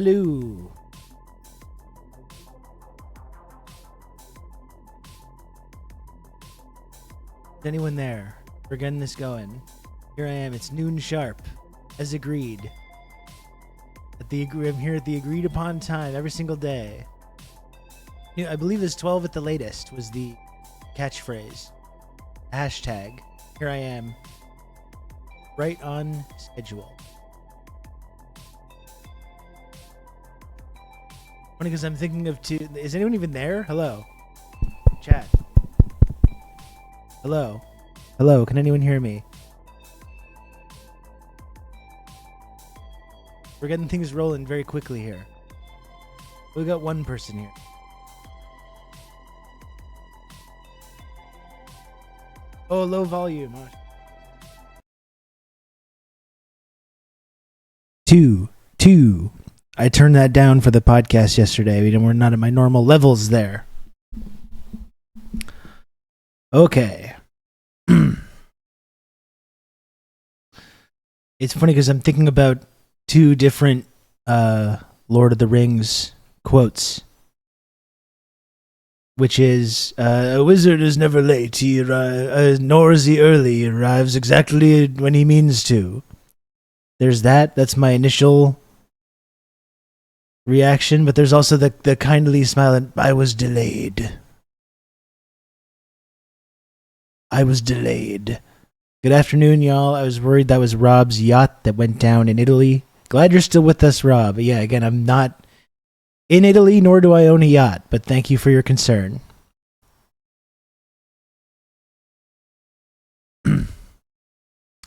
Hello. Is anyone there? We're getting this going. Here I am. It's noon sharp, as agreed. I'm here at the agreed upon time every single day. You know, I believe it's 12 at the latest was the catchphrase. Hashtag. Here I am. Right on schedule. Funny because I'm thinking of two. Is anyone even there? Hello. Chat. Hello. Hello. Can anyone hear me? We're getting things rolling very quickly here. We got one person here. Oh, low volume. Two. I turned that down for the podcast yesterday. We're not at my normal levels there. Okay. It's funny because I'm thinking about two different Lord of the Rings quotes, which is, a wizard is never late, nor is he early, he arrives exactly when he means to. There's that. That's my initial reaction, but there's also the kindly smile and I was delayed. Good afternoon, y'all. I was worried that was Rob's yacht that went down in Italy. Glad you're still with us, Rob. Yeah, again, I'm not in Italy, nor do I own a yacht, but thank you for your concern.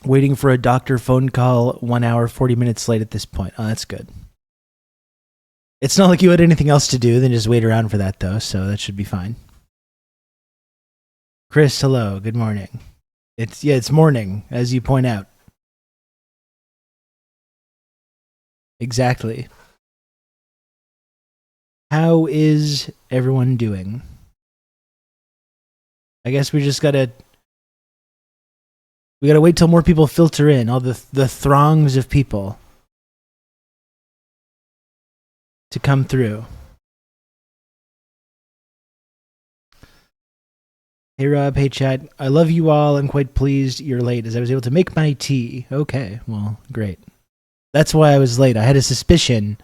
Waiting for a doctor phone call 1 hour, 40 minutes late at this point. Oh, that's good. It's not like you had anything else to do than just wait around for that, though, so that should be fine. Chris, hello. Good morning. It's morning, as you point out. Exactly. How is everyone doing? I guess we gotta wait till more people filter in, all the throngs of people to come through. Hey Rob, hey chat. I love you all. I'm quite pleased you're late as I was able to make my tea. Okay, well, great. That's why I was late. I had a suspicion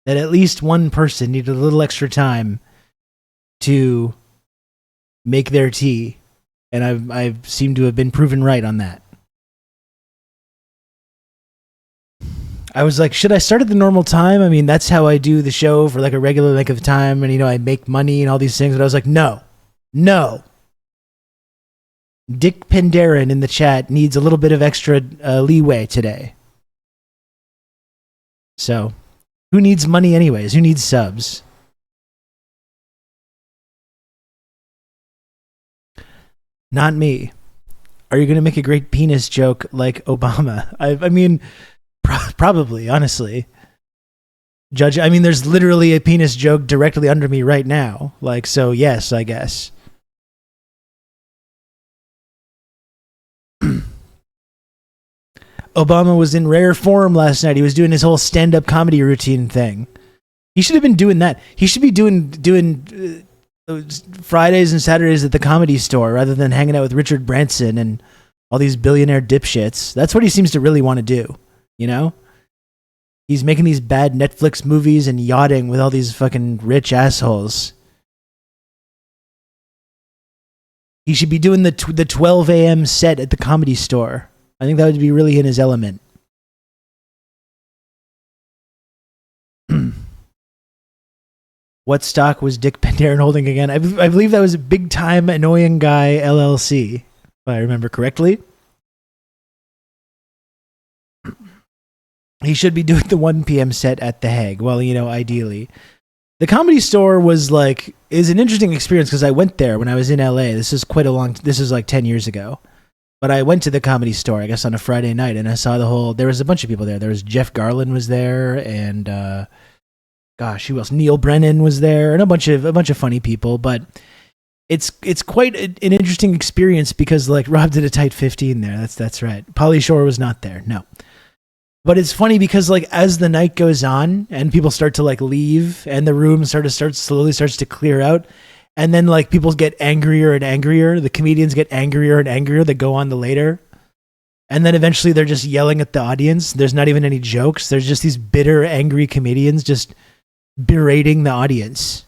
that at least one person needed a little extra time to make their tea, and I seem to have been proven right on that. I was like, should I start at the normal time? I mean, that's how I do the show for like a regular length of time, and I make money and all these things, but I was like, no. Dick Penderin in the chat needs a little bit of extra leeway today. So, who needs money anyways? Who needs subs? Not me. Are you going to make a great penis joke like Obama? I mean, probably, honestly. There's literally a penis joke directly under me right now. So yes, I guess. Obama was in rare form last night. He was doing his whole stand-up comedy routine thing. He should have been doing that. He should be doing Fridays and Saturdays at the Comedy Store rather than hanging out with Richard Branson and all these billionaire dipshits. That's what he seems to really want to do, He's making these bad Netflix movies and yachting with all these fucking rich assholes. He should be doing the 12 a.m. set at the Comedy Store. I think that would be really in his element. What stock was Dick Penderin holding again? I believe that was a Big Time Annoying Guy LLC, if I remember correctly. He should be doing the 1 p.m. set at The Hague. Well, ideally. The Comedy Store is an interesting experience because I went there when I was in LA. This is like 10 years ago. But I went to the Comedy Store, I guess, on a Friday night, and I saw there was a bunch of people there. There was Jeff Garlin was there, and who else? Neil Brennan was there, and a bunch of funny people. But it's quite an interesting experience because Rob did a tight 15 there. That's right. Pauly Shore was not there. No. But it's funny because like as the night goes on and people start to like leave and the room slowly starts to clear out, and then like people get angrier and angrier, the comedians get angrier and angrier that go on the later. And then eventually they're just yelling at the audience. There's not even any jokes. There's just these bitter, angry comedians just berating the audience.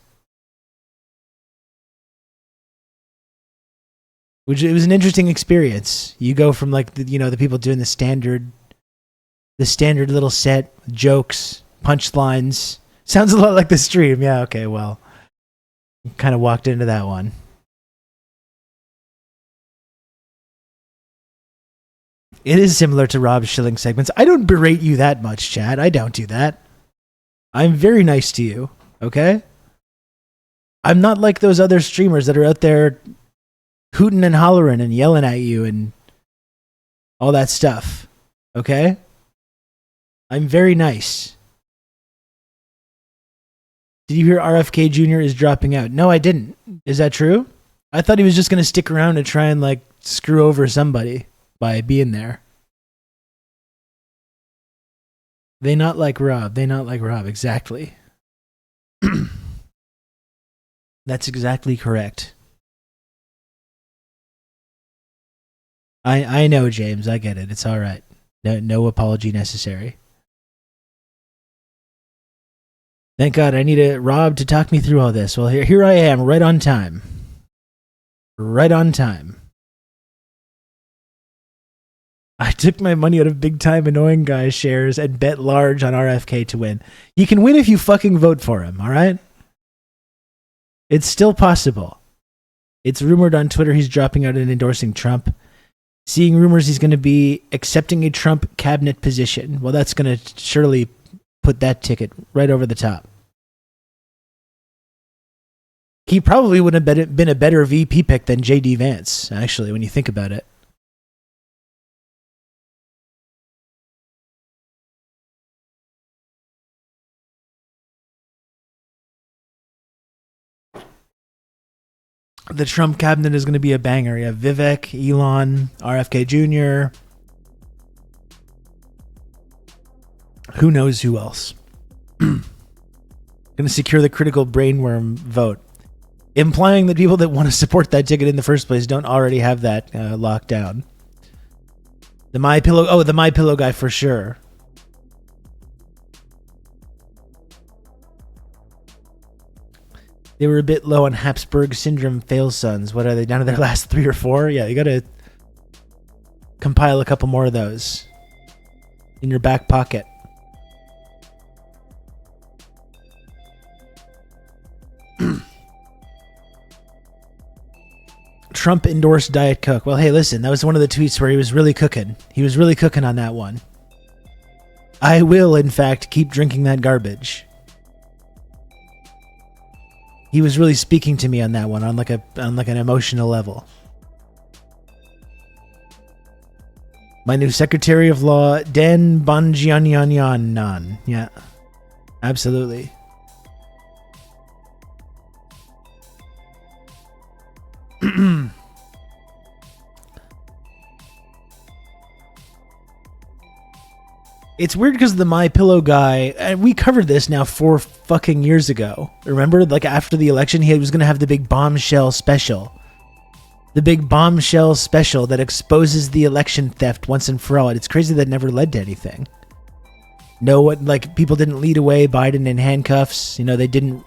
Which it was an interesting experience. You go from like the people doing the standard little set, jokes, punchlines. Sounds a lot like the stream. Yeah, okay, well, kind of walked into that one. It is similar to Rob Schilling segments. I don't berate you that much, Chad. I don't do that. I'm very nice to you, okay? I'm not like those other streamers that are out there hooting and hollering and yelling at you and all that stuff, okay? I'm very nice. Did you hear RFK Jr. is dropping out? No, I didn't. Is that true? I thought he was just going to stick around and try and like screw over somebody by being there. They not like Rob. Exactly. That's exactly correct. I know, James. I get it. It's all right. No apology necessary. Thank God I need Rob to talk me through all this. Well, here I am, right on time. Right on time. I took my money out of big time annoying guy shares and bet large on RFK to win. You can win if you fucking vote for him, all right? It's still possible. It's rumored on Twitter he's dropping out and endorsing Trump. Seeing rumors he's going to be accepting a Trump cabinet position. Well, that's going to surely put that ticket right over the top. He probably would have been a better VP pick than J.D. Vance, actually, when you think about it. The Trump cabinet is going to be a banger. You have Vivek, Elon, RFK Jr. Who knows who else? Going to secure the critical brainworm vote. Implying that people that want to support that ticket in the first place don't already have that locked down. The MyPillow guy for sure. They were a bit low on Habsburg syndrome fail sons. What are they, down to their last 3 or 4? Yeah, you got to compile a couple more of those in your back pocket. Trump endorsed Diet Coke. Well, hey, listen, that was one of the tweets where he was really cooking. He was really cooking on that one. I will, in fact, keep drinking that garbage. He was really speaking to me on that one, on like an emotional level. My new Secretary of Law, Dan Banjianyanyanan. Yeah, absolutely. It's weird because the MyPillow guy, and we covered this now 4 fucking years ago. Remember, like after the election, he was going to have the big bombshell special. The big bombshell special that exposes the election theft once and for all. And it's crazy that never led to anything. No, like people didn't lead away Biden in handcuffs. You know, they didn't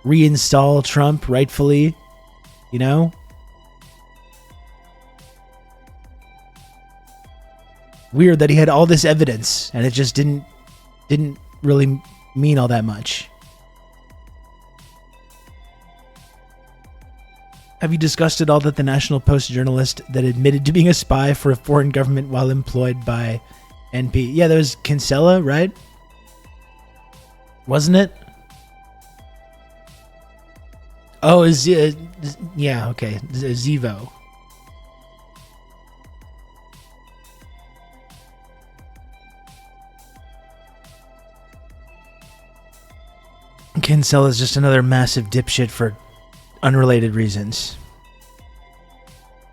reinstall Trump rightfully. You know? Weird that he had all this evidence and it just didn't really mean all that much. Have you discussed at all that the National Post journalist that admitted to being a spy for a foreign government while employed by NP? Yeah, that was Kinsella, right? Wasn't it? Oh, yeah, okay. Zivo. Kinsella is just another massive dipshit for unrelated reasons.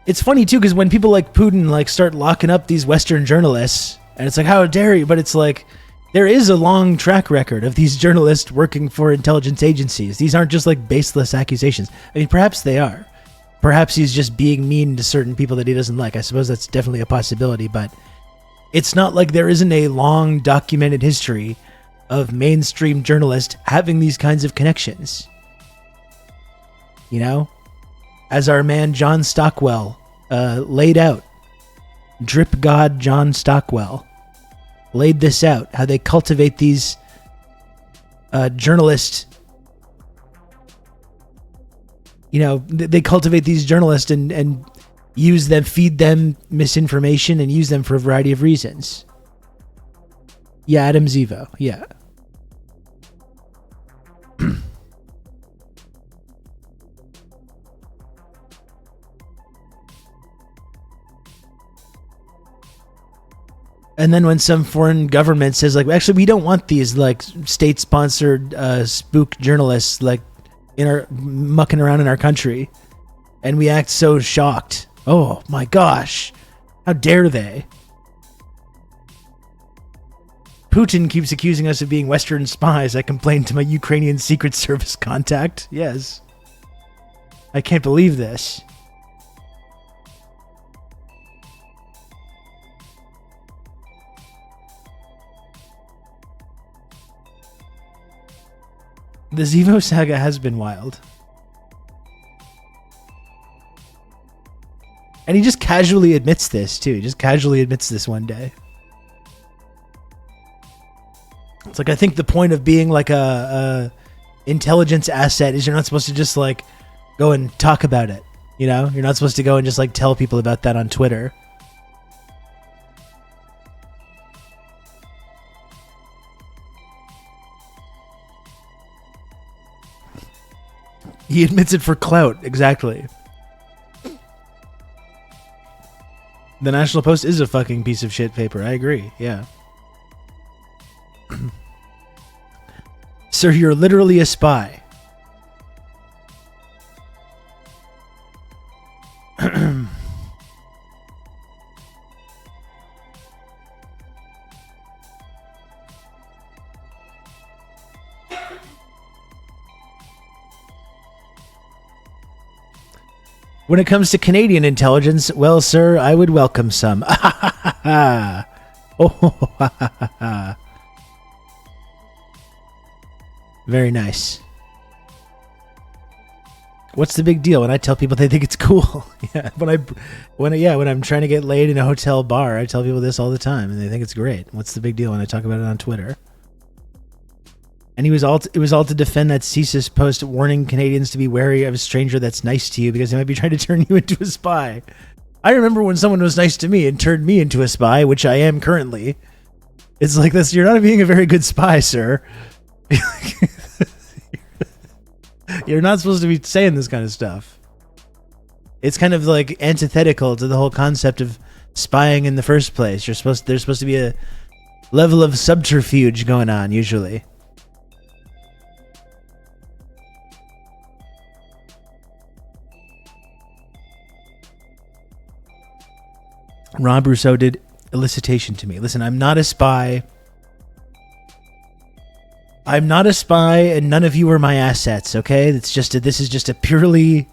It's funny too, because when people like Putin like start locking up these Western journalists And it's like, how dare you? But it's like, there is a long track record of these journalists working for intelligence agencies. These aren't just like baseless accusations. I mean, perhaps they are. Perhaps he's just being mean to certain people that he doesn't like. I suppose that's definitely a possibility, but it's not like there isn't a long documented history of mainstream journalists having these kinds of connections. You know? As our man John Stockwell laid out. Drip God John Stockwell laid this out. How they cultivate these journalists. You know, they cultivate these journalists and use them, feed them misinformation and use them for a variety of reasons. Yeah, Adam Zivo. Yeah. And then when some foreign government says, like, actually, we don't want these, like, state-sponsored spook journalists, like, mucking around in our country, and we act so shocked. Oh, my gosh. How dare they? Putin keeps accusing us of being Western spies. I complained to my Ukrainian Secret Service contact. Yes. I can't believe this. The Zivo saga has been wild. And he just casually admits this, too. He just casually admits this one day. It's like, I think the point of being like a intelligence asset is you're not supposed to just like go and talk about it. You know? You're not supposed to go and just like tell people about that on Twitter. He admits it for clout, exactly. The National Post is a fucking piece of shit paper, I agree, yeah. Sir, you're literally a spy. When it comes to Canadian intelligence, well, sir, I would welcome some. Oh, very nice. What's the big deal when I tell people they think it's cool? Yeah, when I'm trying to get laid in a hotel bar, I tell people this all the time, and they think it's great. What's the big deal when I talk about it on Twitter? And it was all to defend that CSIS post warning Canadians to be wary of a stranger that's nice to you because they might be trying to turn you into a spy. I remember when someone was nice to me and turned me into a spy, which I am currently. It's like this. You're not being a very good spy, sir. You're not supposed to be saying this kind of stuff. It's kind of like antithetical to the whole concept of spying in the first place. There's supposed to be a level of subterfuge going on usually. Rob Rousseau did elicitation to me. Listen, I'm not a spy. I'm not a spy, and none of you are my assets, okay? This is just a purely...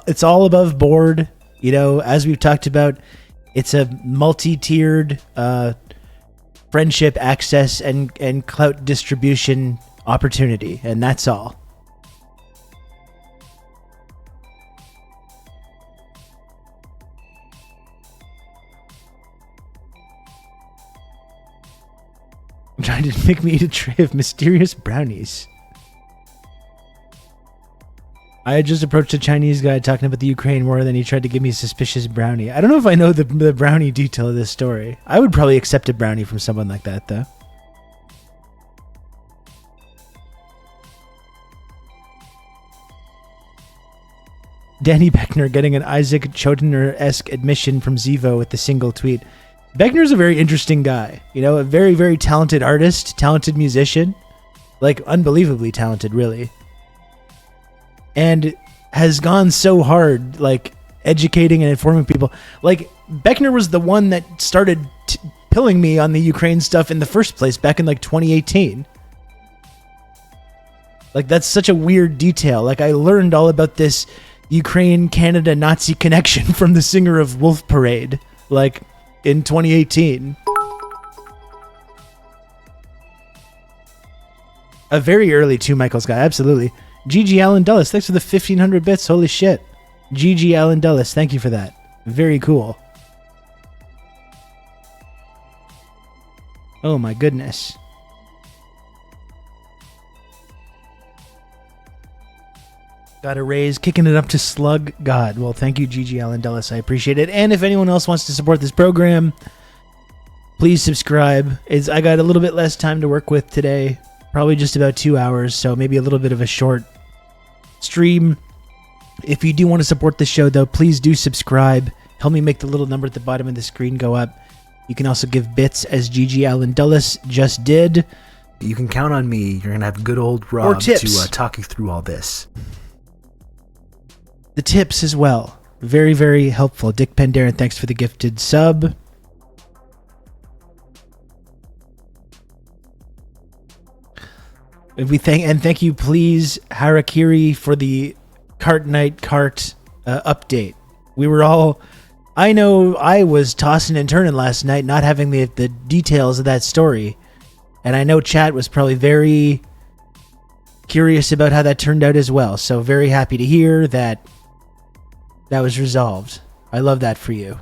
it's all above board, you know, as we've talked about. It's a multi-tiered friendship access and clout distribution opportunity, and that's all. I'm trying to make me eat a tray of mysterious brownies. I had just approached a Chinese guy talking about the Ukraine war, then he tried to give me a suspicious brownie. I don't know if I know the brownie detail of this story. I would probably accept a brownie from someone like that, though. Danny Beckner getting an Isaac Chodner-esque admission from Zivo with the single tweet. Beckner's a very interesting guy, you know, a very, very talented artist, talented musician, like unbelievably talented, really. And has gone so hard, like educating and informing people. Like Beckner was the one that started pilling me on the Ukraine stuff in the first place back in like 2018. Like, that's such a weird detail. Like, I learned all about this Ukraine-Canada Nazi connection from the singer of Wolf Parade, like, in 2018. A very early too, Michael Scott, absolutely. GG Allen Dulles, thanks for the 1,500 bits, holy shit. GG Allen Dulles, thank you for that. Very cool. Oh my goodness. Got a raise, kicking it up to Slug God. Well, thank you, GG Allen Dulles. I appreciate it. And if anyone else wants to support this program, please subscribe. I got a little bit less time to work with today. Probably just about 2 hours, so maybe a little bit of a short stream. If you do want to support the show, though, please do subscribe. Help me make the little number at the bottom of the screen go up. You can also give bits, as GG Allen Dulles just did. You can count on me. You're going to have good old Rob to talk you through all this. The tips as well. Very, very helpful. Dick Pendarren, thanks for the gifted sub. Thank you, please, Harakiri, for the Cart Night Cart update. We were all... I know I was tossing and turning last night, not having the details of that story. And I know chat was probably very curious about how that turned out as well. So very happy to hear that that was resolved. I love that for you.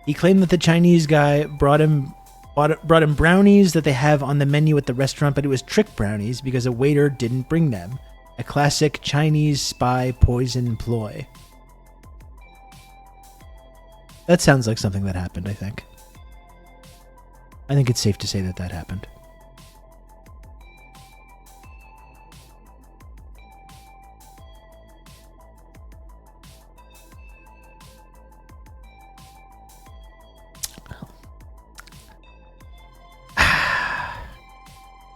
He claimed that the Chinese guy brought him brownies that they have on the menu at the restaurant, but it was trick brownies because a waiter didn't bring them. A classic Chinese spy poison ploy. That sounds like something that happened, I think. I think it's safe to say that that happened.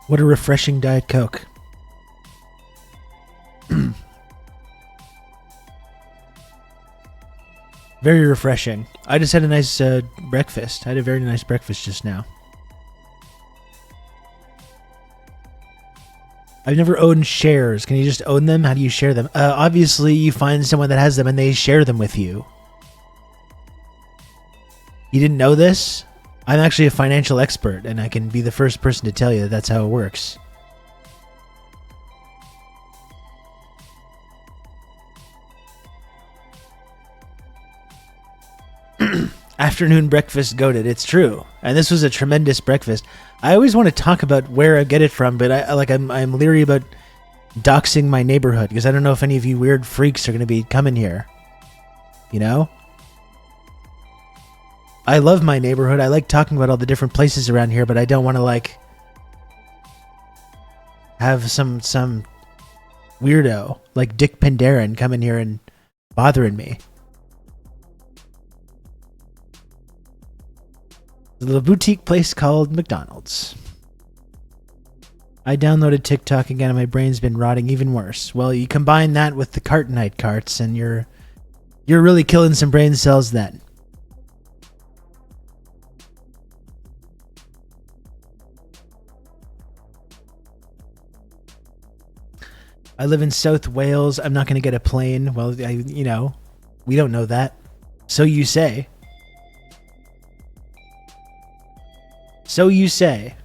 What a refreshing Diet Coke. Very refreshing. I just had a nice breakfast. I had a very nice breakfast just now. I've never owned shares. Can you just own them? How do you share them? Obviously, you find someone that has them and they share them with you. You didn't know this? I'm actually a financial expert, and I can be the first person to tell you that that's how it works. Afternoon breakfast goated. It's true, and this was a tremendous breakfast. I always want to talk about where I get it from, but I'm leery about doxing my neighborhood because I don't know if any of you weird freaks are going to be coming here. You know? I love my neighborhood. I like talking about all the different places around here, but I don't want to have some weirdo like Dick Pendarren come in here and bothering me. A little boutique place called McDonald's. I downloaded TikTok again and my brain's been rotting even worse. Well, you combine that with the Cart Night Carts and you're really killing some brain cells then. I live in South Wales. I'm not going to get a plane. Well, we don't know that. So you say. So you say.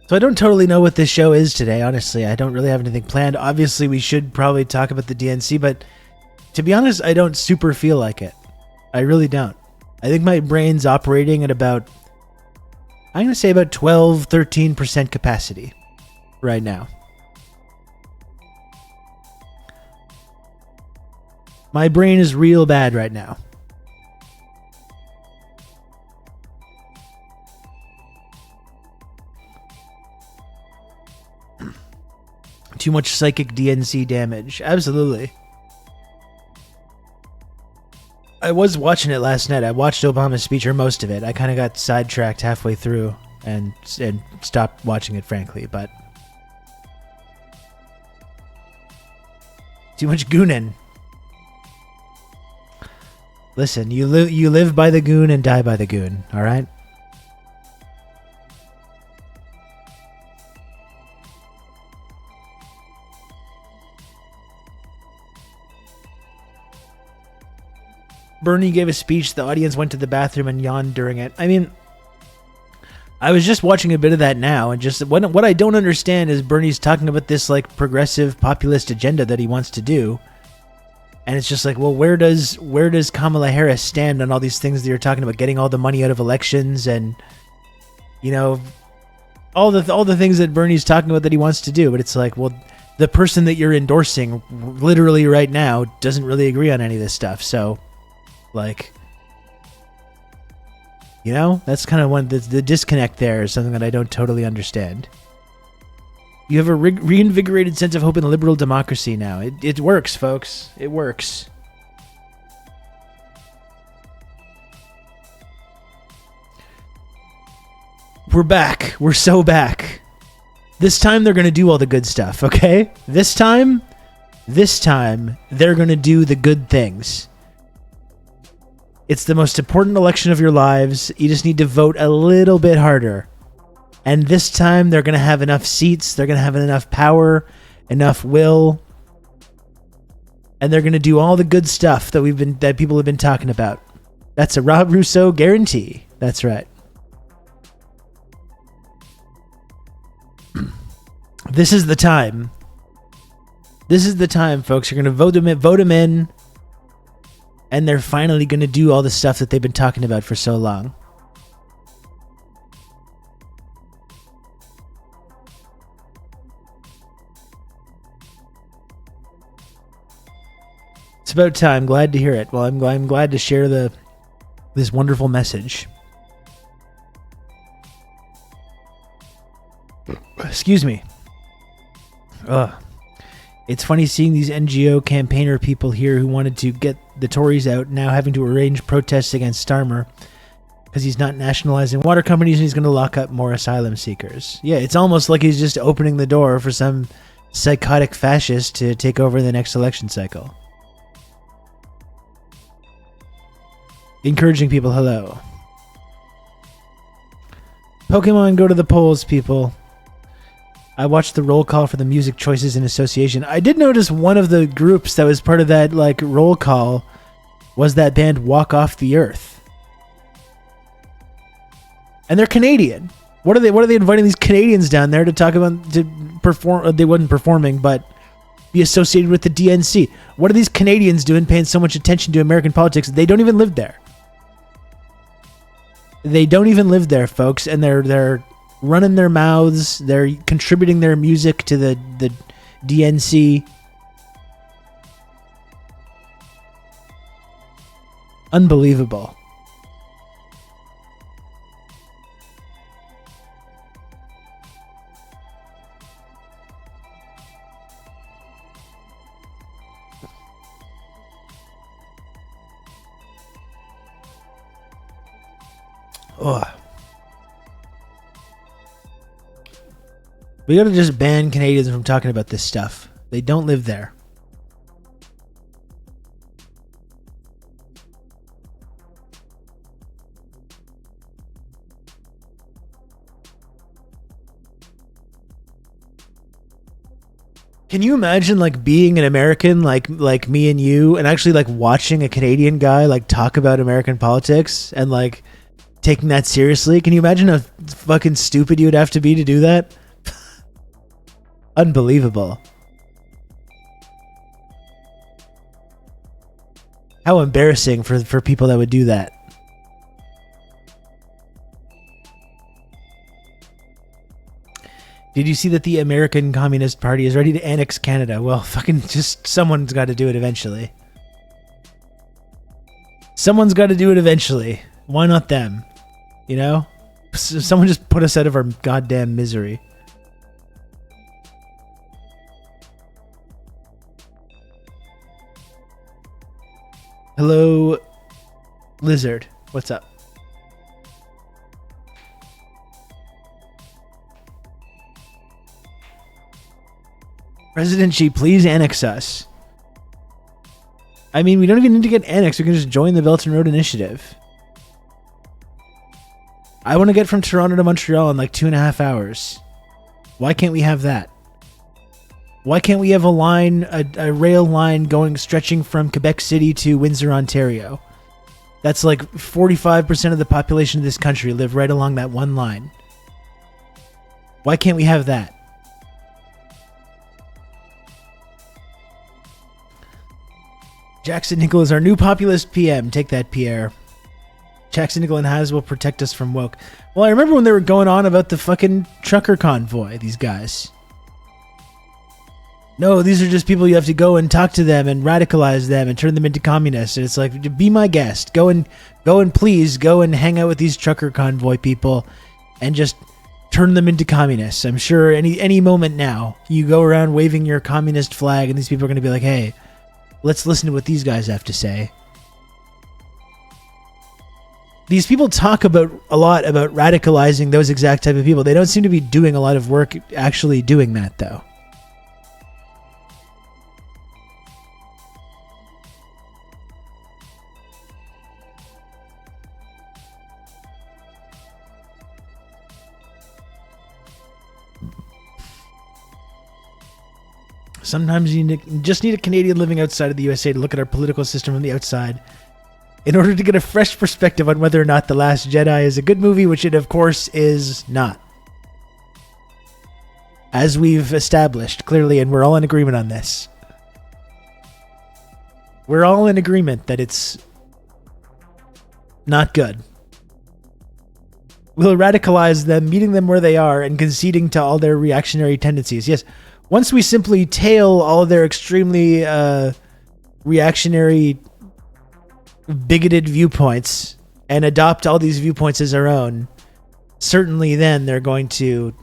So I don't totally know what this show is today, honestly. I don't really have anything planned. Obviously, we should probably talk about the DNC, but to be honest, I don't super feel like it. I really don't. I think my brain's operating at about, I'm going to say about 12, 13% capacity right now. My brain is real bad right now. Too much psychic DNC damage. Absolutely. I was watching it last night. I watched Obama's speech, or most of it. I kind of got sidetracked halfway through and stopped watching it, frankly, but... Too much goonin'. Listen, you live by the goon and die by the goon, alright? Bernie gave a speech, the audience went to the bathroom and yawned during it. I mean, I was just watching a bit of that now, and just what I don't understand is Bernie's talking about this like progressive populist agenda that he wants to do. And it's just like, well, where does Kamala Harris stand on all these things that you're talking about, getting all the money out of elections and, you know, all the things that Bernie's talking about that he wants to do. But it's like, well, the person that you're endorsing literally right now doesn't really agree on any of this stuff. So, like, you know, that's kind of one, the disconnect there is something that I don't totally understand. You have a reinvigorated sense of hope in liberal democracy now. It works, folks. It works. We're back. We're so back. This time they're going to do all the good stuff, okay? This time they're going to do the good things. It's the most important election of your lives. You just need to vote a little bit harder. And this time, they're going to have enough seats, they're going to have enough power, enough will, and they're going to do all the good stuff that people have been talking about. That's a Rob Rousseau guarantee. That's right. This is the time. This is the time, folks. You're going to vote them in, and they're finally going to do all the stuff that they've been talking about for so long. It's about time. Glad to hear it. Well, I'm glad to share this wonderful message. Excuse me. It's funny seeing these NGO campaigner people here who wanted to get the Tories out now having to arrange protests against Starmer because he's not nationalizing water companies and he's going to lock up more asylum seekers. Yeah, it's almost like he's just opening the door for some psychotic fascist to take over the next election cycle. Encouraging people, hello. Pokemon, go to the polls, people. I watched the roll call for the music choices in association. I did notice one of the groups that was part of that like roll call was that band Walk Off the Earth. And they're Canadian. What are they inviting these Canadians down there to talk about, to perform? They wasn't performing, but be associated with the DNC. What are these Canadians doing paying so much attention to American politics? They don't even live there. They don't even live there, folks, and they're running their mouths. They're contributing their music to the DNC. Unbelievable. Ugh. We gotta just ban Canadians from talking about this stuff. They don't live there. Can you imagine like being an American like me and you, and actually like watching a Canadian guy like talk about American politics and like taking that seriously? Can you imagine how fucking stupid you would have to be to do that? Unbelievable. How embarrassing for people that would do that. Did you see that the American Communist Party is ready to annex Canada? Well, fucking just someone's got to do it eventually. Someone's got to do it eventually. Why not them? You know? Someone just put us out of our goddamn misery. Hello, Lizard. What's up? President Xi, please annex us. I mean, we don't even need to get annexed. We can just join the Belt and Road Initiative. I want to get from Toronto to Montreal in like 2.5 hours. Why can't we have that? Why can't we have a line, a rail line stretching from Quebec City to Windsor, Ontario? That's like 45% of the population of this country live right along that one line. Why can't we have that? Jackson Nickel is our new populist PM. Take that, Pierre. Jackson Nickel and Has will protect us from woke. Well, I remember when they were going on about the fucking trucker convoy, these guys. No, these are just people you have to go and talk to them and radicalize them and turn them into communists. And it's like, be my guest. Go and please go and hang out with these trucker convoy people and just turn them into communists. I'm sure any moment now, you go around waving your communist flag and these people are going to be like, hey, let's listen to what these guys have to say. These people talk a lot about radicalizing those exact type of people. They don't seem to be doing a lot of work actually doing that, though. Sometimes you just need a Canadian living outside of the USA to look at our political system from the outside in order to get a fresh perspective on whether or not The Last Jedi is a good movie, which it, of course, is not. As we've established, clearly, and we're all in agreement on this. We're all in agreement that it's not good. We'll radicalize them, meeting them where they are, and conceding to all their reactionary tendencies. Yes, once we simply tail all of their extremely reactionary, bigoted viewpoints and adopt all these viewpoints as our own, certainly then they're going to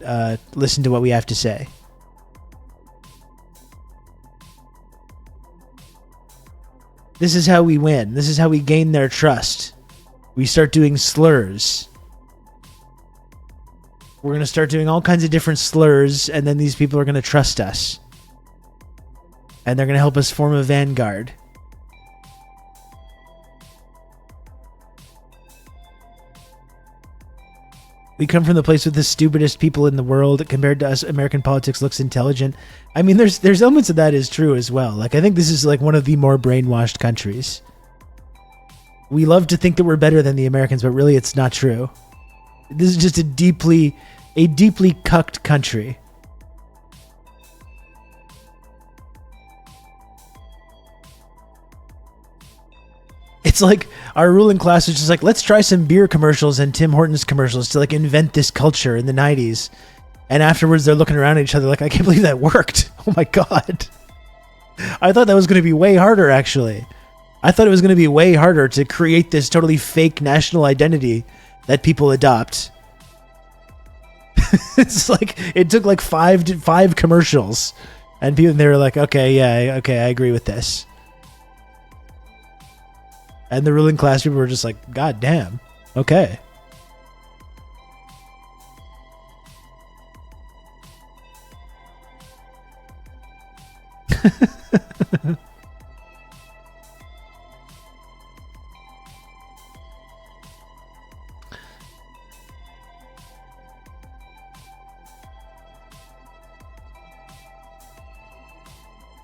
listen to what we have to say. This is how we win. This is how we gain their trust. We start doing slurs. We're going to start doing all kinds of different slurs, and then these people are going to trust us. And they're going to help us form a vanguard. We come from the place with the stupidest people in the world. Compared to us, American politics looks intelligent. I mean, there's elements of that is true as well. Like, I think this is like one of the more brainwashed countries. We love to think that we're better than the Americans, but really it's not true. This is just a deeply cucked country. It's like our ruling class is just like, let's try some beer commercials and Tim Hortons commercials to like invent this culture in the 90s. And afterwards they're looking around at each other like, I can't believe that worked. Oh my God. I thought that was going to be way harder, actually. I thought it was going to be way harder to create this totally fake national identity that people adopt. It's like, it took like five commercials. And they were like, okay, I agree with this. And the ruling class people were just like, God damn. Okay.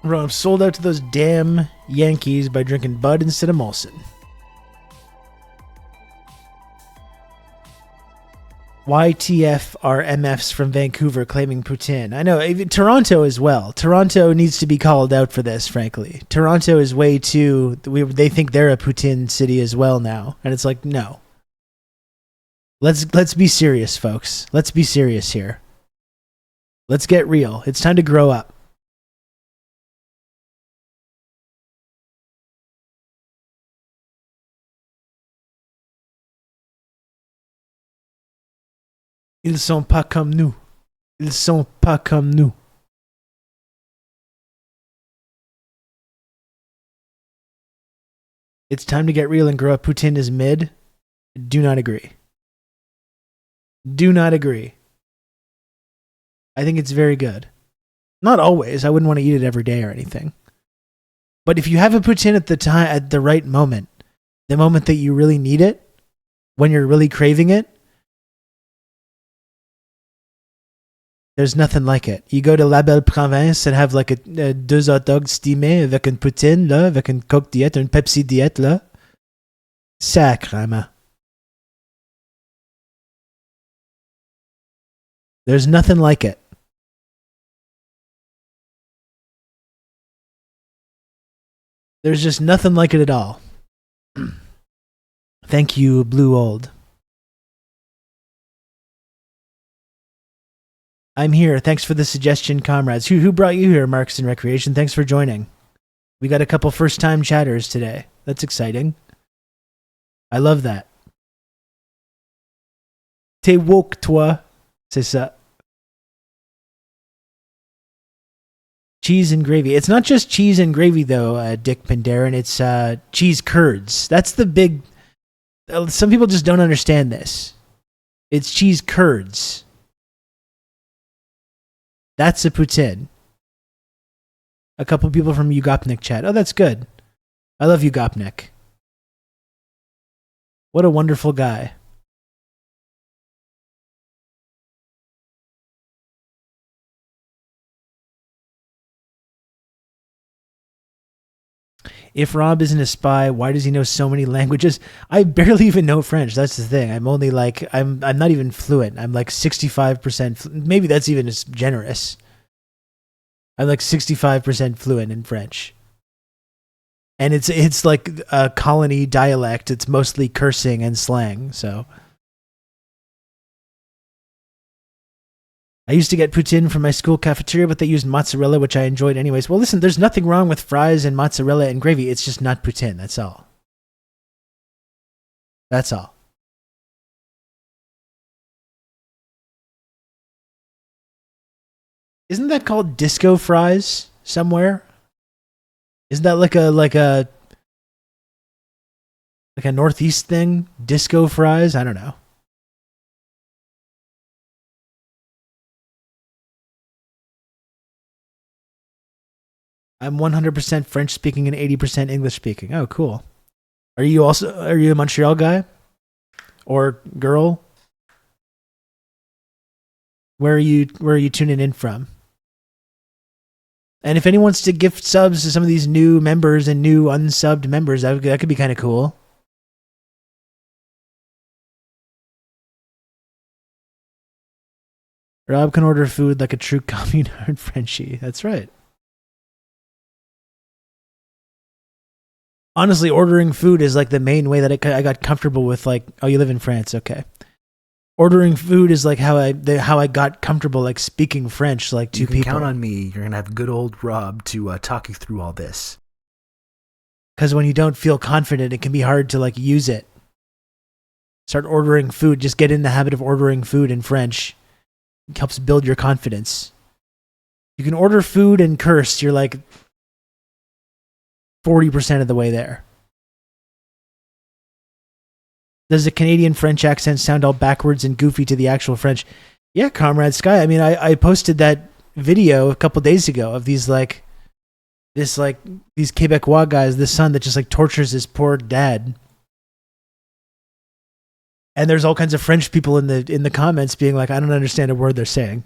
Bro, I'm sold out to those damn Yankees by drinking Bud instead of Molson. YTF are MFs from Vancouver claiming Putin. I know, even Toronto as well. Toronto needs to be called out for this, frankly. Toronto is way too... They think they're a Putin city as well now. And it's like, no. Let's be serious, folks. Let's be serious here. Let's get real. It's time to grow up. Ils sont pas comme nous. Ils sont pas comme nous. It's time to get real and grow up. Poutine is mid. Do not agree. Do not agree. I think it's very good. Not always. I wouldn't want to eat it every day or anything. But if you have a poutine at the right moment, the moment that you really need it, when you're really craving it, there's nothing like it. You go to La Belle Province and have like deux hot dogs steamés avec une poutine, là, avec une Coke diète, une Pepsi diète, là. Sacrement. There's nothing like it. There's just nothing like it at all. Thank you, Blue Old. I'm here. Thanks for the suggestion, comrades. Who brought you here, Marks and Recreation? Thanks for joining. We got a couple first-time chatters today. That's exciting. I love that. T'es woke, toi. C'est ça. Cheese and gravy. It's not just cheese and gravy, though, Dick Penderin. It's cheese curds. That's the big... Some people just don't understand this. It's cheese curds. That's a poutine. A couple people from Ugopnik chat. Oh, that's good. I love Ugopnik. What a wonderful guy. If Rob isn't a spy, why does he know so many languages? I barely even know French. That's the thing. I'm only like, I'm not even fluent. I'm like 65%. Maybe that's even generous. I'm like 65% fluent in French. And it's like a colony dialect. It's mostly cursing and slang, so. I used to get poutine from my school cafeteria, but they used mozzarella, which I enjoyed anyways. Well, listen, there's nothing wrong with fries and mozzarella and gravy. It's just not poutine. That's all. That's all. Isn't that called disco fries somewhere? Isn't that like a Northeast thing? Disco fries? I don't know. I'm 100% French speaking and 80% English speaking. Oh, cool. Are you a Montreal guy? Or girl? Where are you tuning in from? And if anyone wants to gift subs to some of these new members and new unsubbed members, that could be kind of cool. Rob can order food like a true communard Frenchie. That's right. Honestly, ordering food is like the main way that I got comfortable with, like, oh, you live in France, okay. Ordering food is like how I got comfortable, like, speaking French, like, to people. You can count on me. You're gonna have good old Rob to talk you through all this. Because when you don't feel confident, it can be hard to, like, use it. Start ordering food. Just get in the habit of ordering food in French. It helps build your confidence. You can order food and curse. You're like 40% of the way there. Does the Canadian French accent sound all backwards and goofy to the actual French? Yeah, Comrade Sky. I mean, I posted that video a couple days ago of these Quebecois guys, this son that just like tortures his poor dad. And there's all kinds of French people in the comments being like, I don't understand a word they're saying.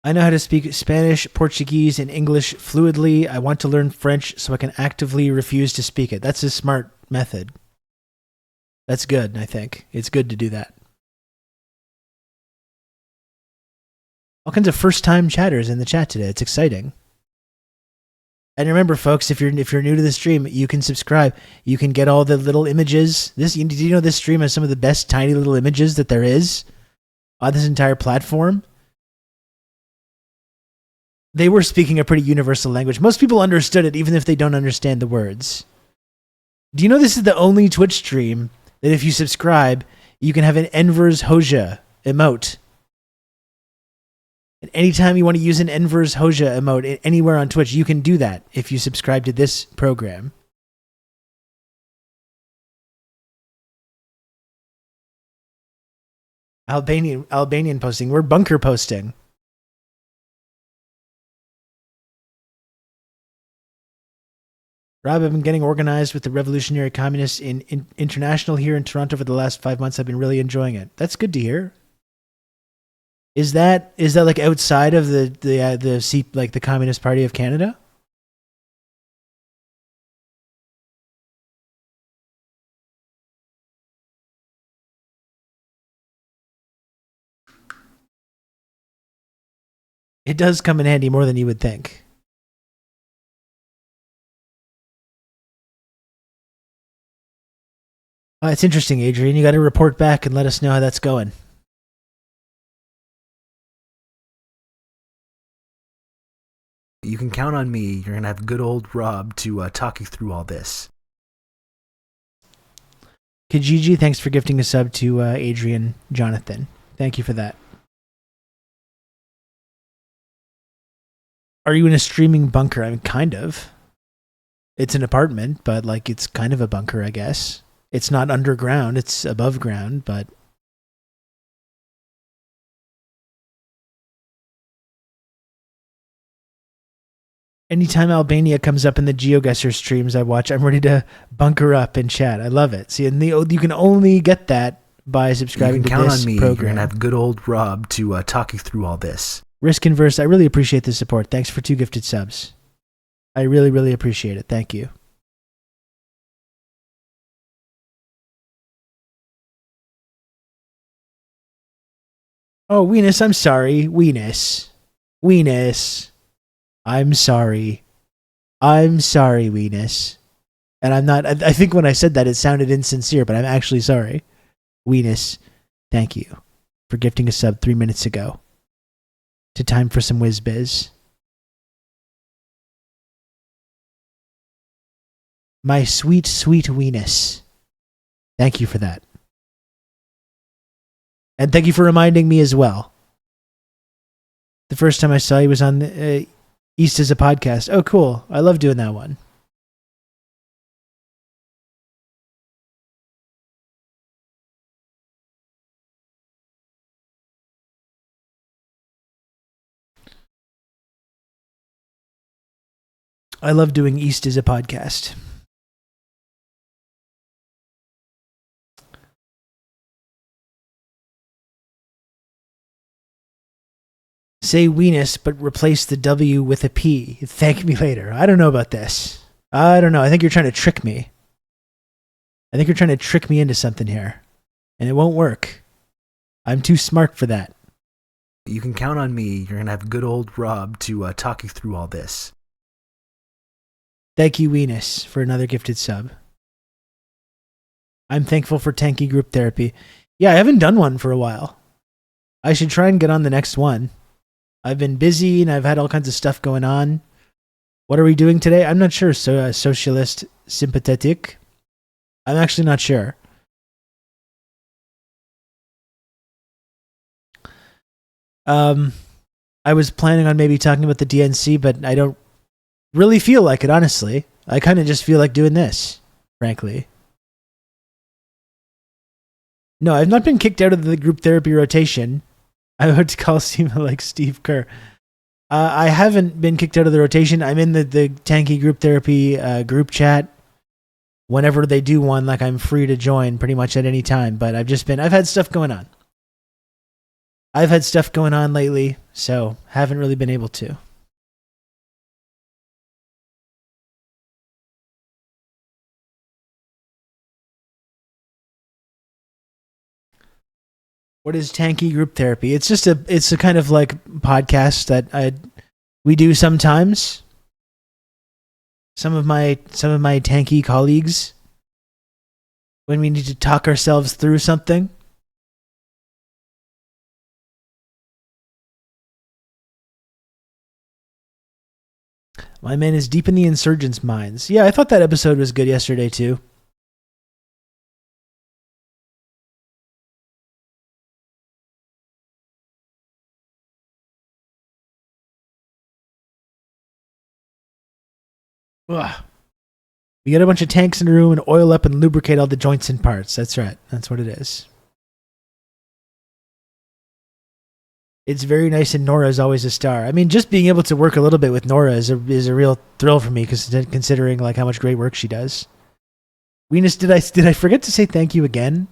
I know how to speak Spanish, Portuguese, and English fluidly. I want to learn French so I can actively refuse to speak it. That's a smart method. That's good, I think. It's good to do that. All kinds of first-time chatters in the chat today. It's exciting. And remember, folks, if you're new to the stream, you can subscribe. You can get all the little images. Do you know this stream has some of the best tiny little images that there is on this entire platform? They were speaking a pretty universal language. Most people understood it, even if they don't understand the words. Do you know this is the only Twitch stream that if you subscribe, you can have an Enver's Hoja emote. And anytime you want to use an Enver's Hoja emote anywhere on Twitch, you can do that if you subscribe to this program. Albanian posting. We're bunker posting. Rob, I've been getting organized with the Revolutionary Communists in International here in Toronto for the last 5 months. I've been really enjoying it. That's good to hear. Is that like outside of the Communist Party of Canada? It does come in handy more than you would think. It's interesting, Adrian. You got to report back and let us know how that's going. You can count on me. You're going to have good old Rob to talk you through all this. Kijiji, thanks for gifting a sub to Adrian Jonathan. Thank you for that. Are you in a streaming bunker? I mean, kind of. It's an apartment, but like it's kind of a bunker, I guess. It's not underground, it's above ground, but anytime Albania comes up in the GeoGuessr streams I watch, I'm ready to bunker up in chat. I love it. See, and you can only get that by subscribing to this program. You can count on me. You're going to have good old Rob to talk you through all this. Risk Inverse, I really appreciate the support. Thanks for 2 gifted subs. I really, really appreciate it. Thank you. Oh, Weenus, I'm sorry. Weenus. I'm sorry. Weenus. And I'm not, I think when I said that, it sounded insincere, but I'm actually sorry. Weenus, thank you for gifting a sub 3 minutes ago. To time for some whiz biz. My sweet, sweet Weenus. Thank you for that. And thank you for reminding me as well. The first time I saw you was on the East is a Podcast. Oh, cool. I love doing that one. I love doing East is a Podcast. Say Weenus, but replace the W with a P. Thank me later. I don't know about this. I don't know. I think you're trying to trick me. I think you're trying to trick me into something here. And it won't work. I'm too smart for that. You can count on me. You're going to have good old Rob to talk you through all this. Thank you, Weenus, for another gifted sub. I'm thankful for tanky group therapy. Yeah, I haven't done one for a while. I should try and get on the next one. I've been busy and I've had all kinds of stuff going on. What are we doing today? I'm not sure. So, socialist sympathetic. I'm actually not sure. I was planning on maybe talking about the DNC, but I don't really feel like it, honestly. I kind of just feel like doing this, frankly. No, I've not been kicked out of the group therapy rotation. I would call Seema like Steve Kerr. I haven't been kicked out of the rotation. I'm in the tanky group therapy group chat. Whenever they do one, like I'm free to join pretty much at any time. But I've had stuff going on. I've had stuff going on lately, so haven't really been able to. What is tanky group therapy? It's a kind of like podcast that we do sometimes. Some of my tanky colleagues, when we need to talk ourselves through something. My man is deep in the insurgents' minds. Yeah, I thought that episode was good yesterday too. Ugh. We get a bunch of tanks in the room and oil up and lubricate all the joints and parts. That's right. That's what it is. It's very nice, and Nora is always a star. I mean, just being able to work a little bit with Nora is a real thrill for me, because considering like how much great work she does. Venus, did I forget to say thank you again?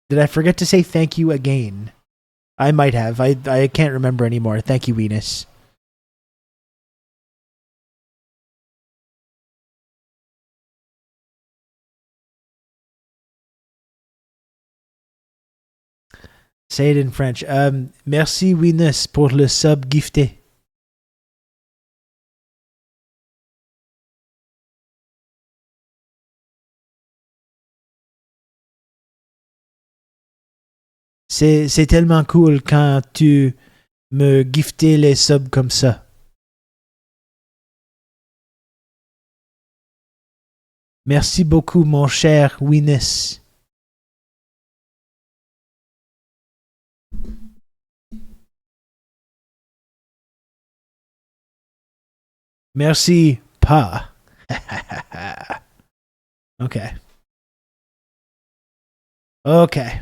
Did I forget to say thank you again? I might have. I can't remember anymore. Thank you, Venus. Say it in French. Merci, Venus, pour le sub gifté. C'est tellement cool quand tu me giftais les subs comme ça. Merci beaucoup, mon cher Venus. Merci pas. Okay. Okay.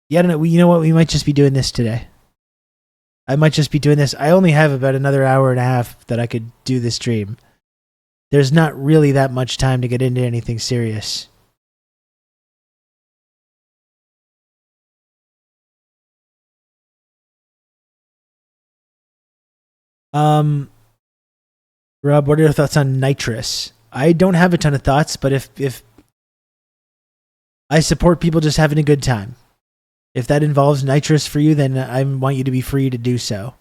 Yeah, I don't know. You know what? We might just be doing this today. I might just be doing this. I only have about another hour and a half that I could do this stream. There's not really that much time to get into anything serious. Rob, what are your thoughts on nitrous? I don't have a ton of thoughts, but if I support people just having a good time. If that involves nitrous for you, then I want you to be free to do so.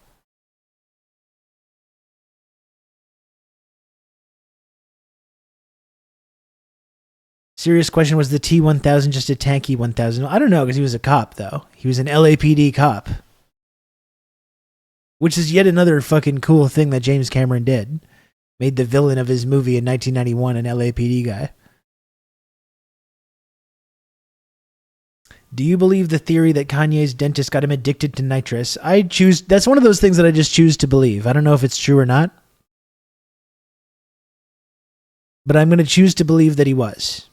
Serious question, was the T-1000 just a tanky 1000? I don't know, because he was a cop, though. He was an LAPD cop. Which is yet another fucking cool thing that James Cameron did. Made the villain of his movie in 1991 an LAPD guy. Do you believe the theory that Kanye's dentist got him addicted to nitrous? That's one of those things that I just choose to believe. I don't know if it's true or not. But I'm going to choose to believe that he was.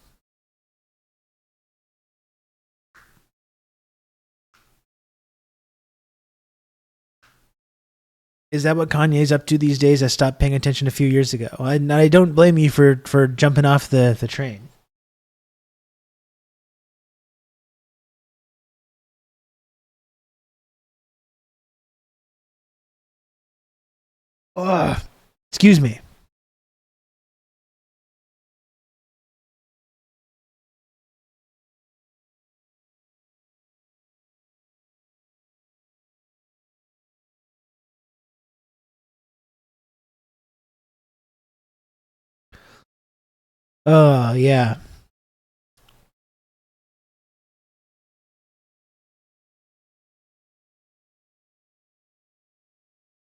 Is that what Kanye's up to these days? I stopped paying attention a few years ago. I don't blame you for jumping off the train. Ugh. Excuse me. Oh, yeah.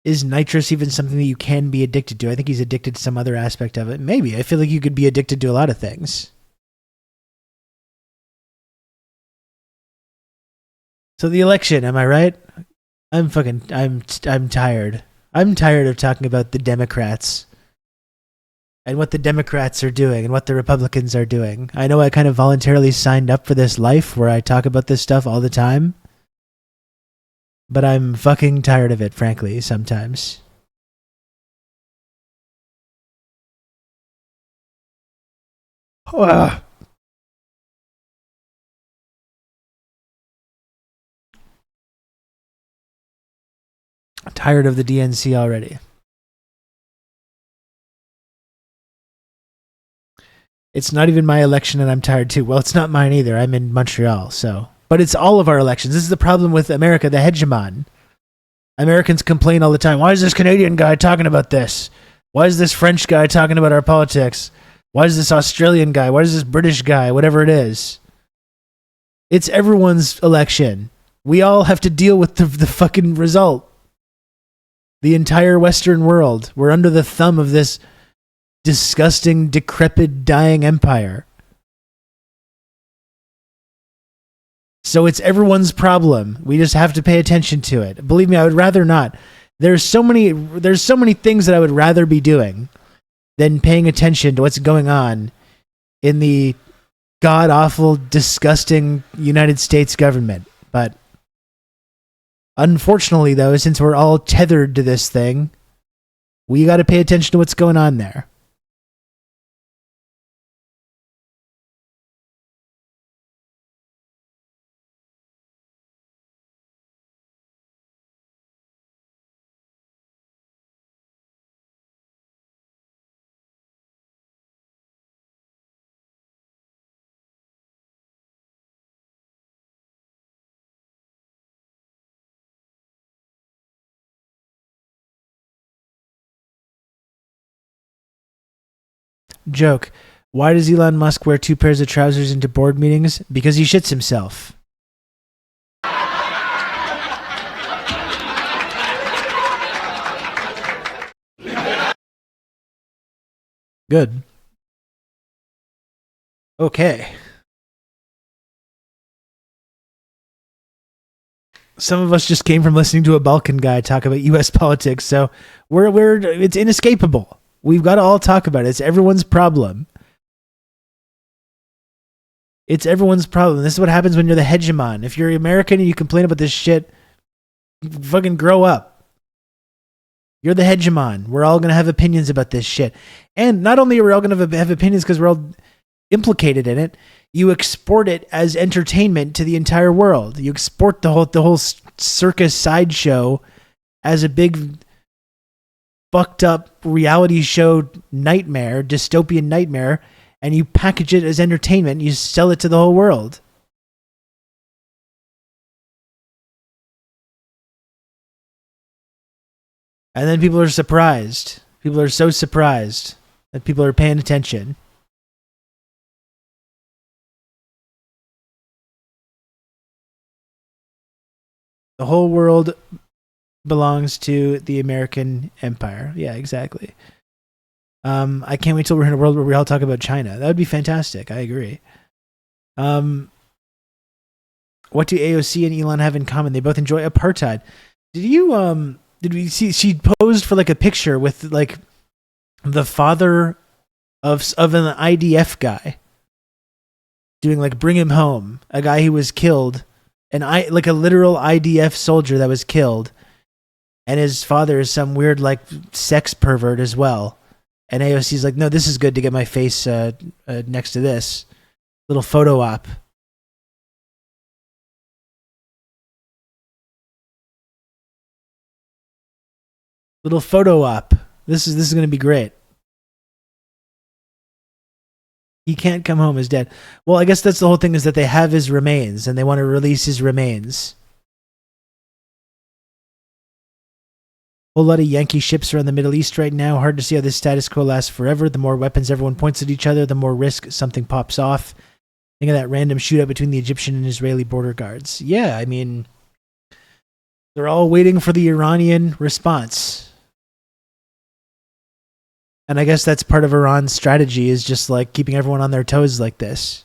Is nitrous even something that you can be addicted to? I think he's addicted to some other aspect of it. Maybe. I feel like you could be addicted to a lot of things. So the election, am I right? I'm tired. I'm tired of talking about the Democrats and what the Democrats are doing and what the Republicans are doing. I know I kind of voluntarily signed up for this life where I talk about this stuff all the time. But I'm fucking tired of it, frankly, sometimes. Ugh. I'm tired of the DNC already. It's not even my election and I'm tired too. Well, it's not mine either. I'm in Montreal, so... But it's all of our elections. This is the problem with America, the hegemon. Americans complain all the time. Why is this Canadian guy talking about this? Why is this French guy talking about our politics? Why is this Australian guy? Why is this British guy? Whatever it is. It's everyone's election. We all have to deal with the fucking result. The entire Western world. We're under the thumb of this disgusting, decrepit, dying empire. So it's everyone's problem. We just have to pay attention to it. Believe me, I would rather not. There's so many things that I would rather be doing than paying attention to what's going on in the god-awful, disgusting United States government. But unfortunately, though, since we're all tethered to this thing, we got to pay attention to what's going on there. Joke. Why does Elon Musk wear 2 pairs of trousers into board meetings? Because he shits himself. Good. Okay. Some of us just came from listening to a Balkan guy talk about U.S. politics, so it's inescapable. We've got to all talk about it. It's everyone's problem. It's everyone's problem. This is what happens when you're the hegemon. If you're American and you complain about this shit, fucking grow up. You're the hegemon. We're all going to have opinions about this shit. And not only are we all going to have opinions because we're all implicated in it, you export it as entertainment to the entire world. You export the whole circus sideshow as a big fucked up reality show nightmare, dystopian nightmare, and you package it as entertainment. You sell it to the whole world. And then people are surprised. People are so surprised that people are paying attention. The whole world belongs to the American empire. Yeah, exactly. I can't wait till we're in a world where we all talk about China. That would be fantastic. I agree. What do AOC and Elon have in common? They both enjoy apartheid. Did we see she posed for like a picture with like the father of an IDF guy doing like Bring Him Home, a guy who was killed, like a literal IDF soldier that was killed, and his father is some weird like sex pervert as well. And AOC's like, no, this is good to get my face next to this little photo op. Little photo op. This is going to be great. He can't come home as dead. Well, I guess that's the whole thing, is that they have his remains and they want to release his remains. A whole lot of Yankee ships are in the Middle East right now. Hard to see how this status quo lasts forever. The more weapons everyone points at each other, the more risk something pops off. Think of that random shootout between the Egyptian and Israeli border guards. Yeah, I mean, they're all waiting for the Iranian response. And I guess that's part of Iran's strategy, is just like keeping everyone on their toes like this.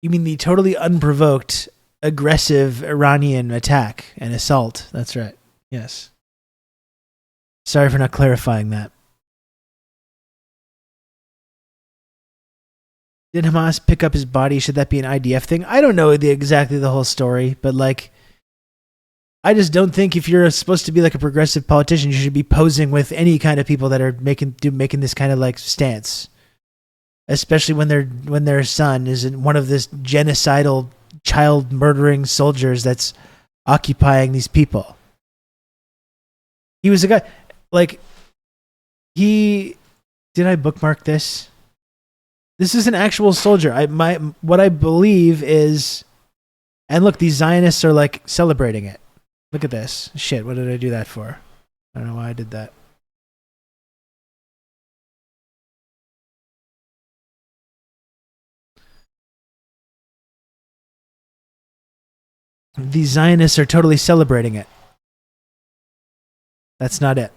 You mean the totally unprovoked, aggressive Iranian attack and assault? That's right. Yes. Sorry for not clarifying that. Did Hamas pick up his body? Should that be an IDF thing? I don't know exactly the whole story, but like, I just don't think if you're supposed to be like a progressive politician, you should be posing with any kind of people that are making this kind of like stance. Especially when their son is one of this genocidal, child murdering soldiers that's occupying these people. He was a guy, like, did I bookmark this? This is an actual soldier. What I believe is, and look, these Zionists are like celebrating it. Look at this. Shit, what did I do that for? I don't know why I did that. These Zionists are totally celebrating it. That's not it.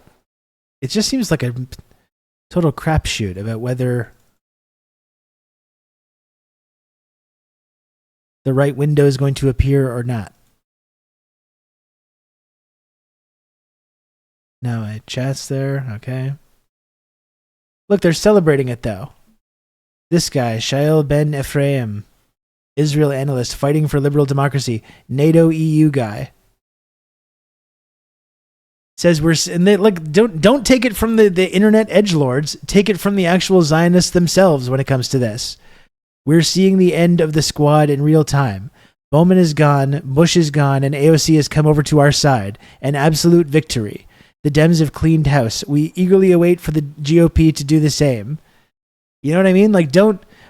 It just seems like a total crapshoot about whether the right window is going to appear or not. Now my chat's there. Okay. Look, they're celebrating it though. This guy, Shael Ben Ephraim, Israel analyst fighting for liberal democracy, NATO EU guy, says don't take it from the internet edgelords. Take it from the actual Zionists themselves when it comes to this. We're seeing the end of the squad in real time. Bowman is gone, Bush is gone, and AOC has come over to our side. An absolute victory. The Dems have cleaned house. We eagerly await for the GOP to do the same. You know what I mean? Like,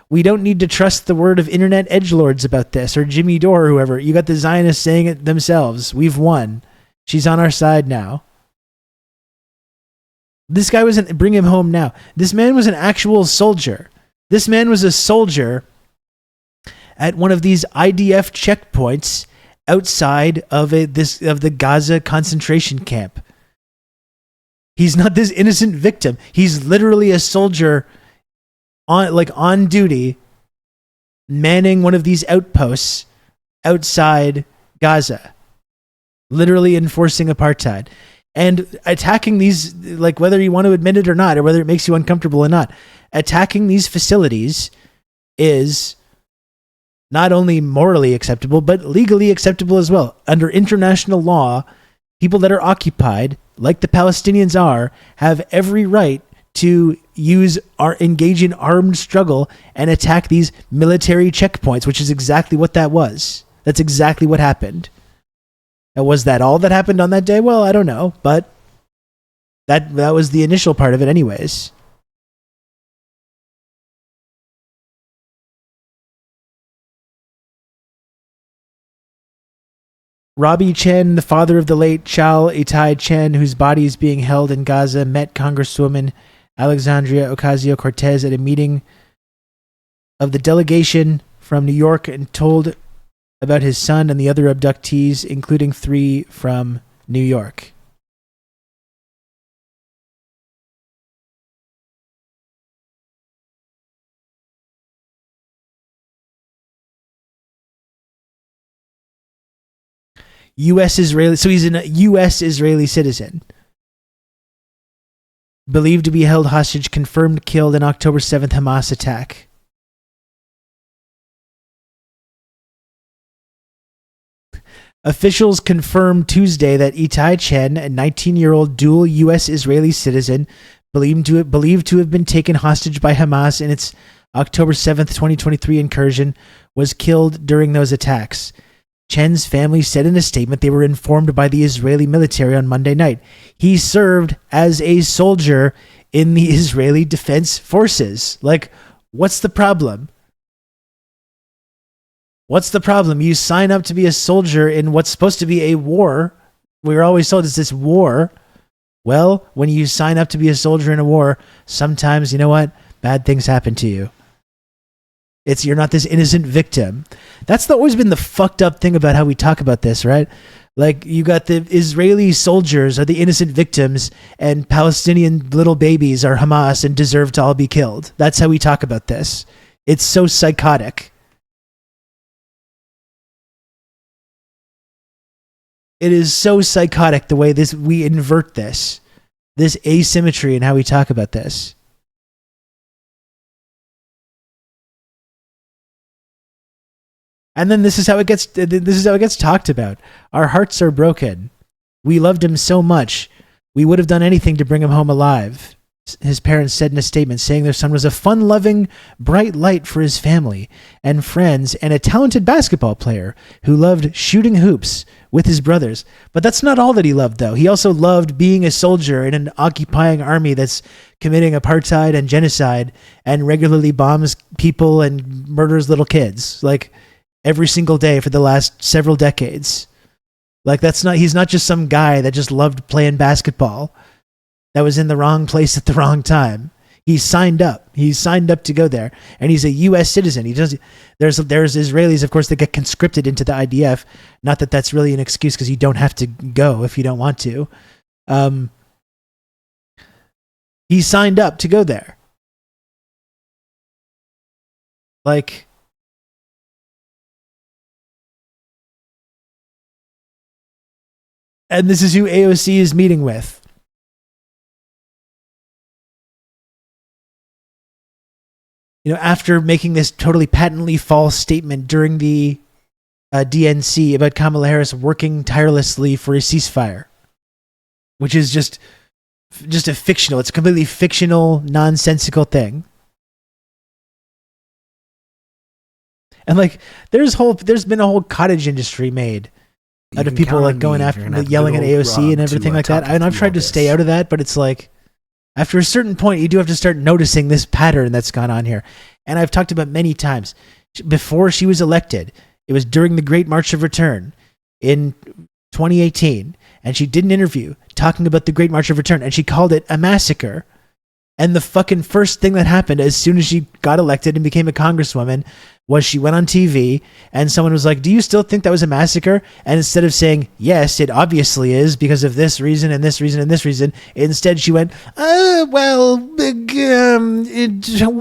we don't need to trust the word of internet edgelords about this, or Jimmy Dore or whoever. You got the Zionists saying it themselves. We've won. She's on our side now. This guy bring him home now. This man was an actual soldier. This man was a soldier at one of these IDF checkpoints outside of the Gaza concentration camp. He's not this innocent victim. He's literally a soldier on duty, manning one of these outposts outside Gaza, literally enforcing apartheid and attacking these, like, whether you want to admit it or not, or whether it makes you uncomfortable or not, attacking these facilities is not only morally acceptable, but legally acceptable as well. Under international law, people that are occupied, like the Palestinians are, have every right to engage in armed struggle and attack these military checkpoints, which is exactly what that was. That's exactly what happened. Now, was that all that happened on that day? Well, I don't know, but that was the initial part of it anyways. Robbie Chen, the father of the late Chal Itai Chen, whose body is being held in Gaza, met Congresswoman Alexandria Ocasio-Cortez at a meeting of the delegation from New York and told about his son and the other abductees, including 3 from New York. U.S.-Israeli, so he's a U.S.-Israeli citizen. Believed to be held hostage, confirmed killed in October 7th Hamas attack. Officials confirmed Tuesday that Itai Chen, a 19-year-old dual U.S.-Israeli citizen, believed to have been taken hostage by Hamas in its October 7th, 2023 incursion, was killed during those attacks. Chen's family said in a statement they were informed by the Israeli military on Monday night. He served as a soldier in the Israeli Defense Forces. Like, what's the problem? What's the problem? You sign up to be a soldier in what's supposed to be a war. We were always told it's this war. Well, when you sign up to be a soldier in a war, sometimes, you know what? Bad things happen to you. You're not this innocent victim. That's always been the fucked up thing about how we talk about this, right? Like, you got the Israeli soldiers are the innocent victims, and Palestinian little babies are Hamas and deserve to all be killed. That's how we talk about this. It's so psychotic. It is so psychotic the way we invert this asymmetry in how we talk about this. And then this is how it gets talked about. Our hearts are broken. We loved him so much. We would have done anything to bring him home alive. His parents said in a statement, saying their son was a fun-loving, bright light for his family and friends and a talented basketball player who loved shooting hoops with his brothers. But that's not all that he loved, though. He also loved being a soldier in an occupying army that's committing apartheid and genocide and regularly bombs people and murders little kids. Like, every single day for the last several decades. Like, he's not just some guy that just loved playing basketball that was in the wrong place at the wrong time. He signed up. He signed up to go there, and he's a U.S. citizen. There's Israelis, of course, that get conscripted into the IDF. Not that that's really an excuse, because you don't have to go if you don't want to. He signed up to go there. Like, and this is who AOC is meeting with. You know, after making this totally patently false statement during the DNC about Kamala Harris working tirelessly for a ceasefire, which is just a fictional, it's a completely fictional, nonsensical thing. And like, there's been a whole cottage industry made out of people like going after, like, yelling at AOC and everything like that. And I've tried to stay out of that, but it's like, after a certain point, you do have to start noticing this pattern that's gone on here. And I've talked about many times, before she was elected, it was during the Great March of Return in 2018, and she did an interview talking about the Great March of Return, and she called it a massacre. And the fucking first thing that happened as soon as she got elected and became a congresswoman was she went on TV and someone was like, do you still think that was a massacre? And instead of saying, yes, it obviously is because of this reason and this reason and this reason, instead she went,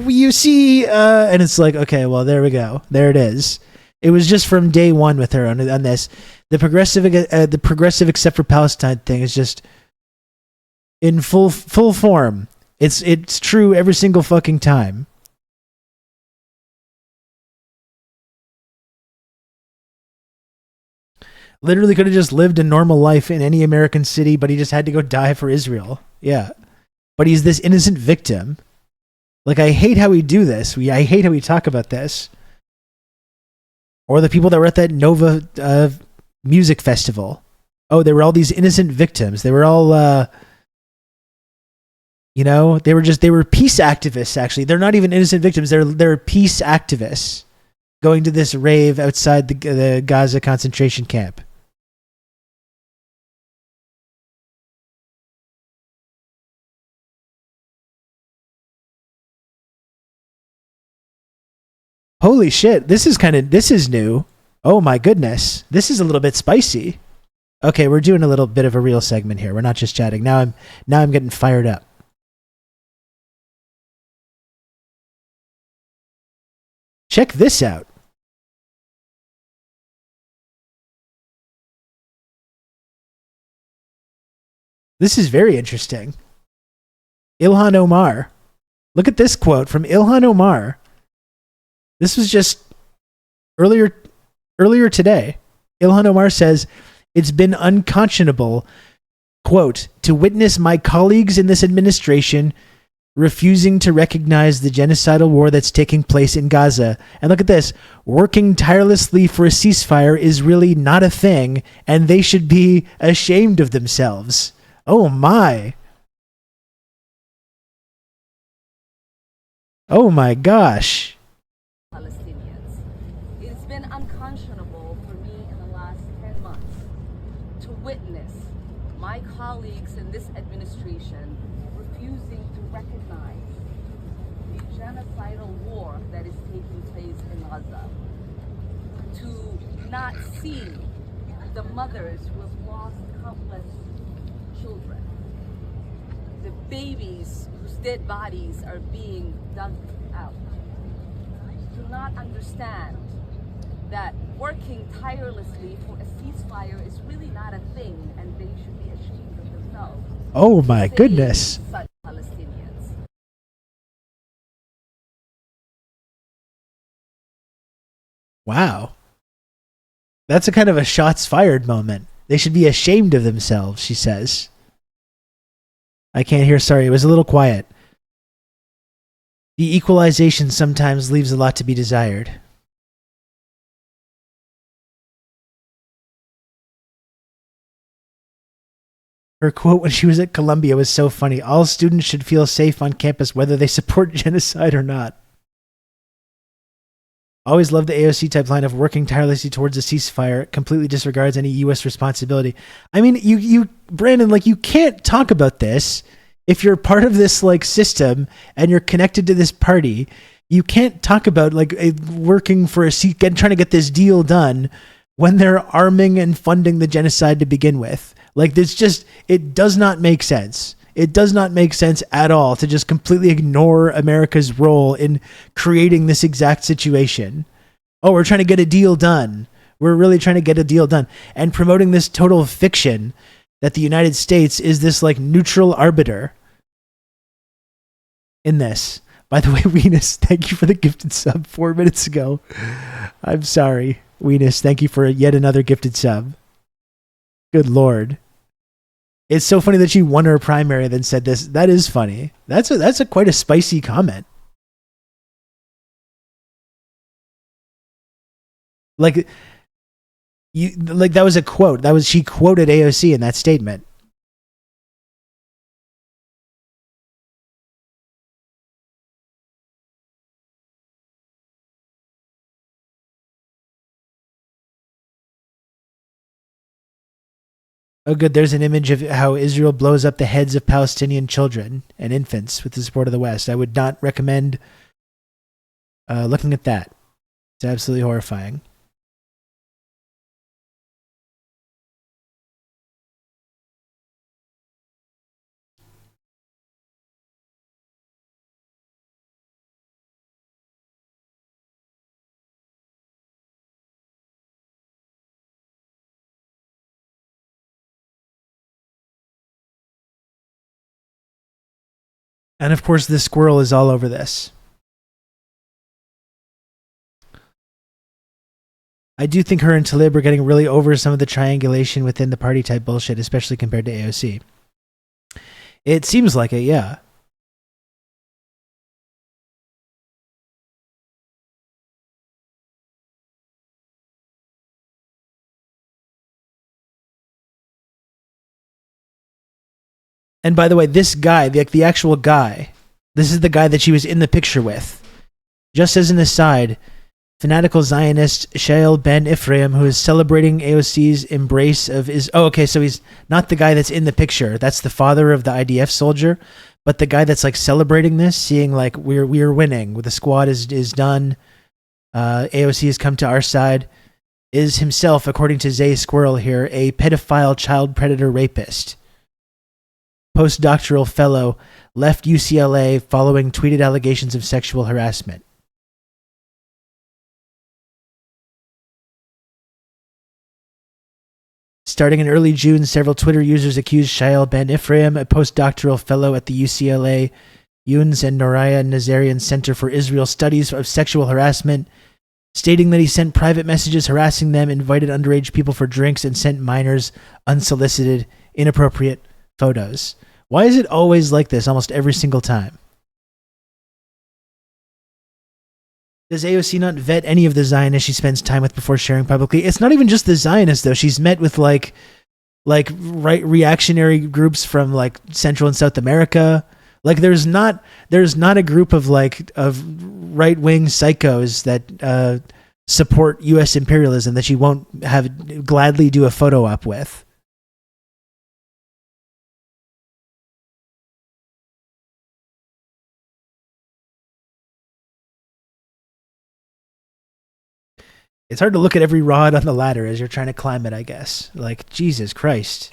you see, and it's like, okay, well, there we go. There it is. It was just from day one with her on this. The progressive except for Palestine thing is just in full form. It's true every single fucking time. Literally could have just lived a normal life in any American city, but he just had to go die for Israel. Yeah. But he's this innocent victim. Like, I hate how we do this. I hate how we talk about this. Or the people that were at that Nova music festival. Oh, they were all these innocent victims. They were all, they were peace activists, actually. They're not even innocent victims. They're peace activists going to this rave outside the Gaza concentration camp. Holy shit, this is new. Oh my goodness. This is a little bit spicy. Okay, we're doing a little bit of a real segment here. We're not just chatting. Now I'm getting fired up. Check this out. This is very interesting. Ilhan Omar. Look at this quote from Ilhan Omar. This was just earlier today. Ilhan Omar says, it's been unconscionable, quote, to witness my colleagues in this administration refusing to recognize the genocidal war that's taking place in Gaza. And look at this. Working tirelessly for a ceasefire is really not a thing, and they should be ashamed of themselves. Oh my. Oh my gosh. Palestinians. It's been unconscionable for me in the last 10 months to witness my colleagues in this administration refusing to recognize the genocidal war that is taking place in Gaza, to not see the mothers who have lost countless children, the babies whose dead bodies are being dug out, to not understand that working tirelessly for a ceasefire is really not a thing, and they should be ashamed of themselves. Oh my goodness. Such Palestinians. Wow. That's a kind of a shots fired moment. They should be ashamed of themselves, she says. I can't hear, sorry, it was a little quiet. The equalization sometimes leaves a lot to be desired. Her quote when she was at Columbia was so funny. All students should feel safe on campus whether they support genocide or not. Always loved the AOC type line of working tirelessly towards a ceasefire. It completely disregards any U.S. responsibility. I mean, you, Brandon, like, you can't talk about this if you're part of this like system and you're connected to this party. You can't talk about like working for trying to get this deal done when they're arming and funding the genocide to begin with. Like, this just, it does not make sense. It does not make sense at all to just completely ignore America's role in creating this exact situation. Oh, we're trying to get a deal done. We're really trying to get a deal done. And promoting this total fiction that the United States is this like neutral arbiter in this. By the way, Weenus, thank you for the gifted sub 4 minutes ago. I'm sorry. Weenus, thank you for yet another gifted sub. Good Lord. It's so funny that she won her primary and then said this. That is funny. That's a quite a spicy comment. Like that was a quote. She quoted AOC in that statement. Oh, good. There's an image of how Israel blows up the heads of Palestinian children and infants with the support of the West. I would not recommend looking at that. It's absolutely horrifying. And of course, this squirrel is all over this. I do think her and Talib are getting really over some of the triangulation within the party type bullshit, especially compared to AOC. It seems like it, yeah. And by the way, this guy, the actual guy, this is the guy that she was in the picture with. Just as an aside, fanatical Zionist Shael Ben Ephraim, who is celebrating AOC's embrace of so he's not the guy that's in the picture. That's the father of the IDF soldier, but the guy that's like celebrating this, seeing like we're winning, the squad is done. AOC has come to our side, is himself, according to Zay Squirrel here, a pedophile child predator rapist. Postdoctoral fellow, left UCLA following tweeted allegations of sexual harassment. Starting in early June, several Twitter users accused Shael Ben Ephraim, a postdoctoral fellow at the UCLA Yunus and Noraya Nazarian Center for Israel Studies, of sexual harassment, stating that he sent private messages harassing them, invited underage people for drinks, and sent minors unsolicited, inappropriate photos. Why is it always like this almost every single time? Does AOC not vet any of the Zionists she spends time with before sharing publicly? It's not even just the Zionists, though. She's met with like right reactionary groups from like Central and South America. Like there's not a group of right wing psychos that support U.S. imperialism that she won't gladly do a photo op with. It's hard to look at every rod on the ladder as you're trying to climb it, I guess. Like, Jesus Christ.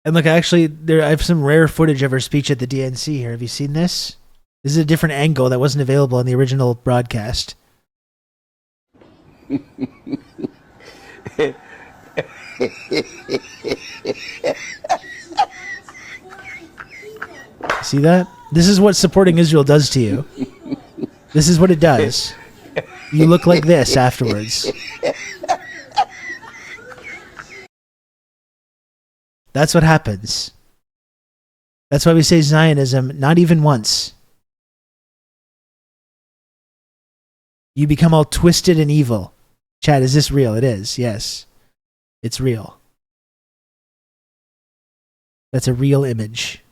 And look, actually, I have some rare footage of her speech at the DNC here. Have you seen this? This is a different angle that wasn't available in the original broadcast. See that? This is what supporting Israel does to you. This is what it does. You look like this afterwards. That's what happens. That's why we say Zionism not even once. You become all twisted and evil. Chad, is this real? It is, yes. It's real. That's a real image.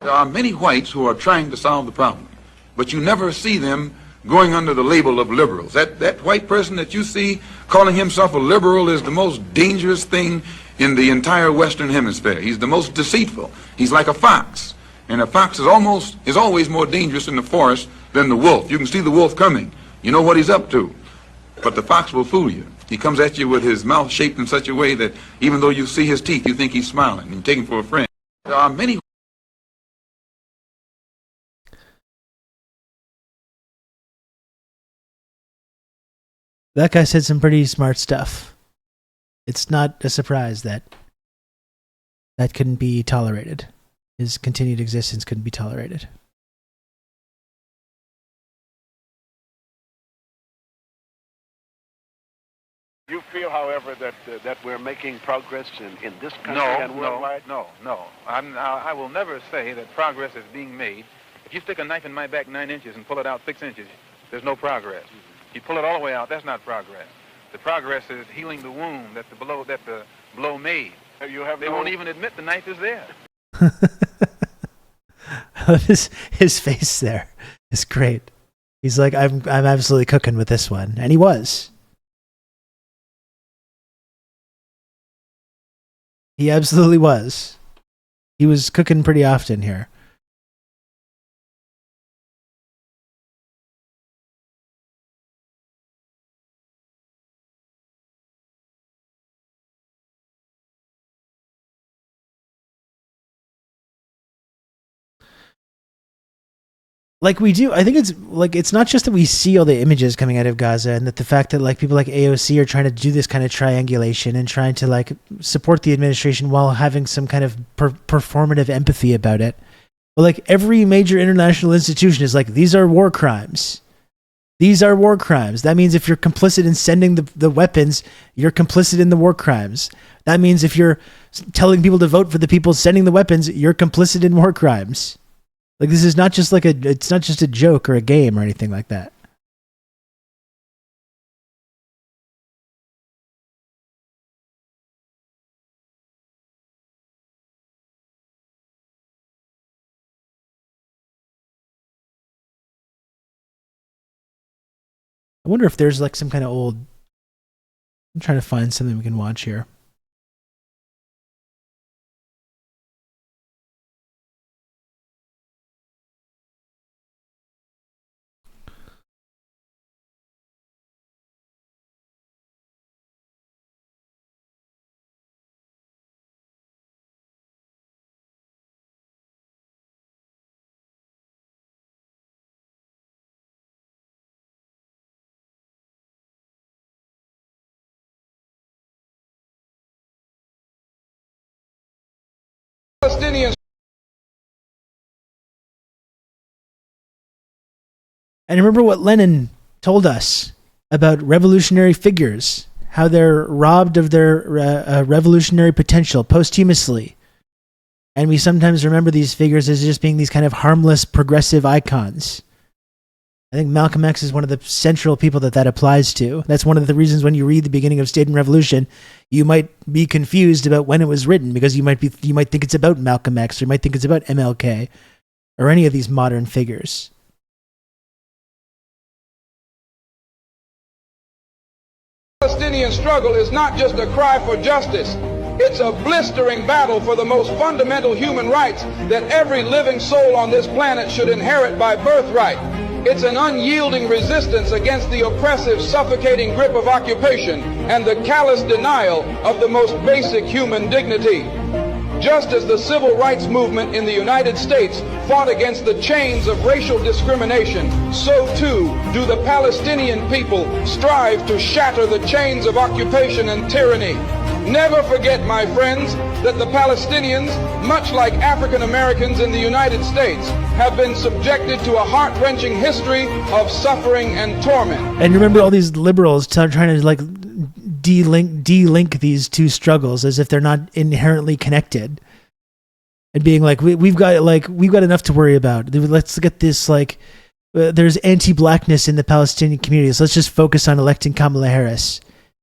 There are many whites who are trying to solve the problem, but you never see them going under the label of liberals. That white person that you see calling himself a liberal is the most dangerous thing in the entire Western Hemisphere. He's the most deceitful. He's like a fox, and a fox is always more dangerous in the forest than the wolf. You can see the wolf coming. You know what he's up to, but the fox will fool you. He comes at you with his mouth shaped in such a way that even though you see his teeth, you think he's smiling and you take him for a friend. There are many. That guy said some pretty smart stuff. It's not a surprise that that couldn't be tolerated. His continued existence couldn't be tolerated. You feel, however, that we're making progress in this country and worldwide? No. I will never say that progress is being made. If you stick a knife in my back 9 inches and pull it out 6 inches, there's no progress. You pull it all the way out, that's not progress. The progress is healing the wound that the blow made. They won't even admit the knife is there. His face there is great. He's like, I'm absolutely cooking with this one. And he was. He absolutely was. He was cooking pretty often here. Like we do, I think it's not just that we see all the images coming out of Gaza, and that the fact that like people like AOC are trying to do this kind of triangulation and trying to like support the administration while having some kind of performative empathy about it. But like every major international institution is like, these are war crimes. These are war crimes. That means if you're complicit in sending the weapons, you're complicit in the war crimes. That means if you're telling people to vote for the people sending the weapons, you're complicit in war crimes. Like this is not just like it's not just a joke or a game or anything like that. I wonder if there's like some kind of old. I'm trying to find something we can watch here. Palestinians. And remember what Lenin told us about revolutionary figures, how they're robbed of their revolutionary potential posthumously. And we sometimes remember these figures as just being these kind of harmless, progressive icons. I think Malcolm X is one of the central people that applies to. That's one of the reasons when you read the beginning of State and Revolution, you might be confused about when it was written, because you might think it's about Malcolm X, or you might think it's about MLK, or any of these modern figures. The Palestinian struggle is not just a cry for justice. It's a blistering battle for the most fundamental human rights that every living soul on this planet should inherit by birthright. It's an unyielding resistance against the oppressive, suffocating grip of occupation and the callous denial of the most basic human dignity. Just as the civil rights movement in the United States fought against the chains of racial discrimination, so too do the Palestinian people strive to shatter the chains of occupation and tyranny. Never forget, my friends, that the Palestinians, much like African Americans in the United States, have been subjected to a heart-wrenching history of suffering and torment. And remember all these liberals trying to like de-link these two struggles as if they're not inherently connected, and being like, we've got enough to worry about. Let's get this like there's anti-blackness in the Palestinian community, so let's just focus on electing Kamala Harris,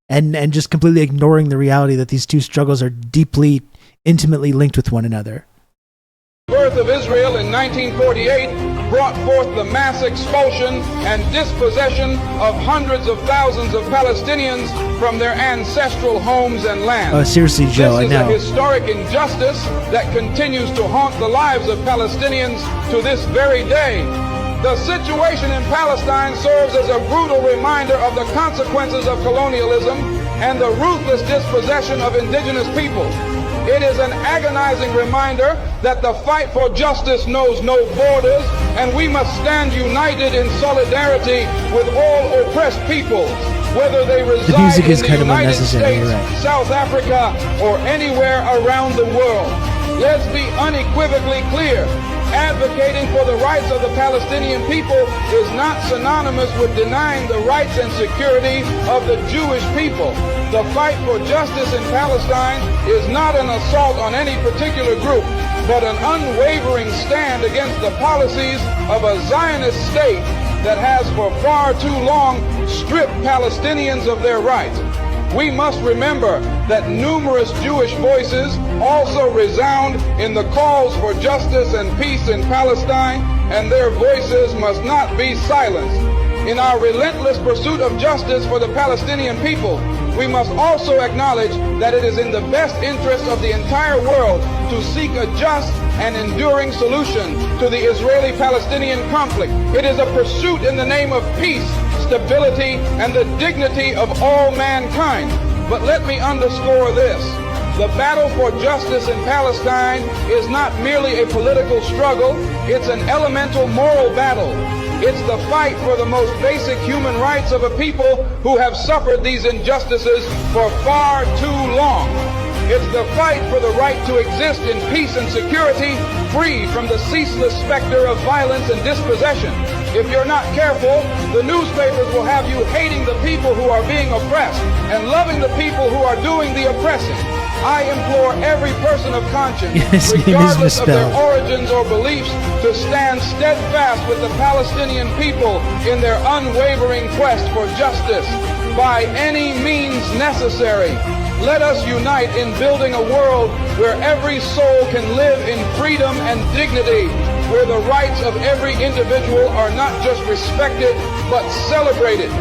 and just completely ignoring the reality that these two struggles are deeply, intimately linked with one another. birth of Israel in 1948 brought forth the mass expulsion and dispossession of hundreds of thousands of Palestinians from their ancestral homes and lands. Oh, seriously, Joe, I know. This is a historic injustice that continues to haunt the lives of Palestinians to this very day. The situation in Palestine serves as a brutal reminder of the consequences of colonialism and the ruthless dispossession of indigenous peoples. It is an agonizing reminder that the fight for justice knows no borders, and we must stand united in solidarity with all oppressed peoples, whether they reside in the United States, right, South Africa, or anywhere around the world. Let's be unequivocally clear. Advocating for the rights of the Palestinian people is not synonymous with denying the rights and security of the Jewish people. The fight for justice in Palestine is not an assault on any particular group, but an unwavering stand against the policies of a Zionist state that has for far too long stripped Palestinians of their rights. We must remember that numerous Jewish voices also resound in the calls for justice and peace in Palestine, and their voices must not be silenced. In our relentless pursuit of justice for the Palestinian people, we must also acknowledge that it is in the best interest of the entire world to seek a just and enduring solution to the Israeli-Palestinian conflict. It is a pursuit in the name of peace, stability, and the dignity of all mankind. But let me underscore this. The battle for justice in Palestine is not merely a political struggle, it's an elemental moral battle. It's the fight for the most basic human rights of a people who have suffered these injustices for far too long. It's the fight for the right to exist in peace and security, free from the ceaseless specter of violence and dispossession. If you're not careful, the newspapers will have you hating the people who are being oppressed and loving the people who are doing the oppressing. I implore every person of conscience, regardless of their origins or beliefs, to stand steadfast with the Palestinian people in their unwavering quest for justice by any means necessary. Let us unite in building a world where every soul can live in freedom and dignity, where the rights of every individual are not just respected, but celebrated.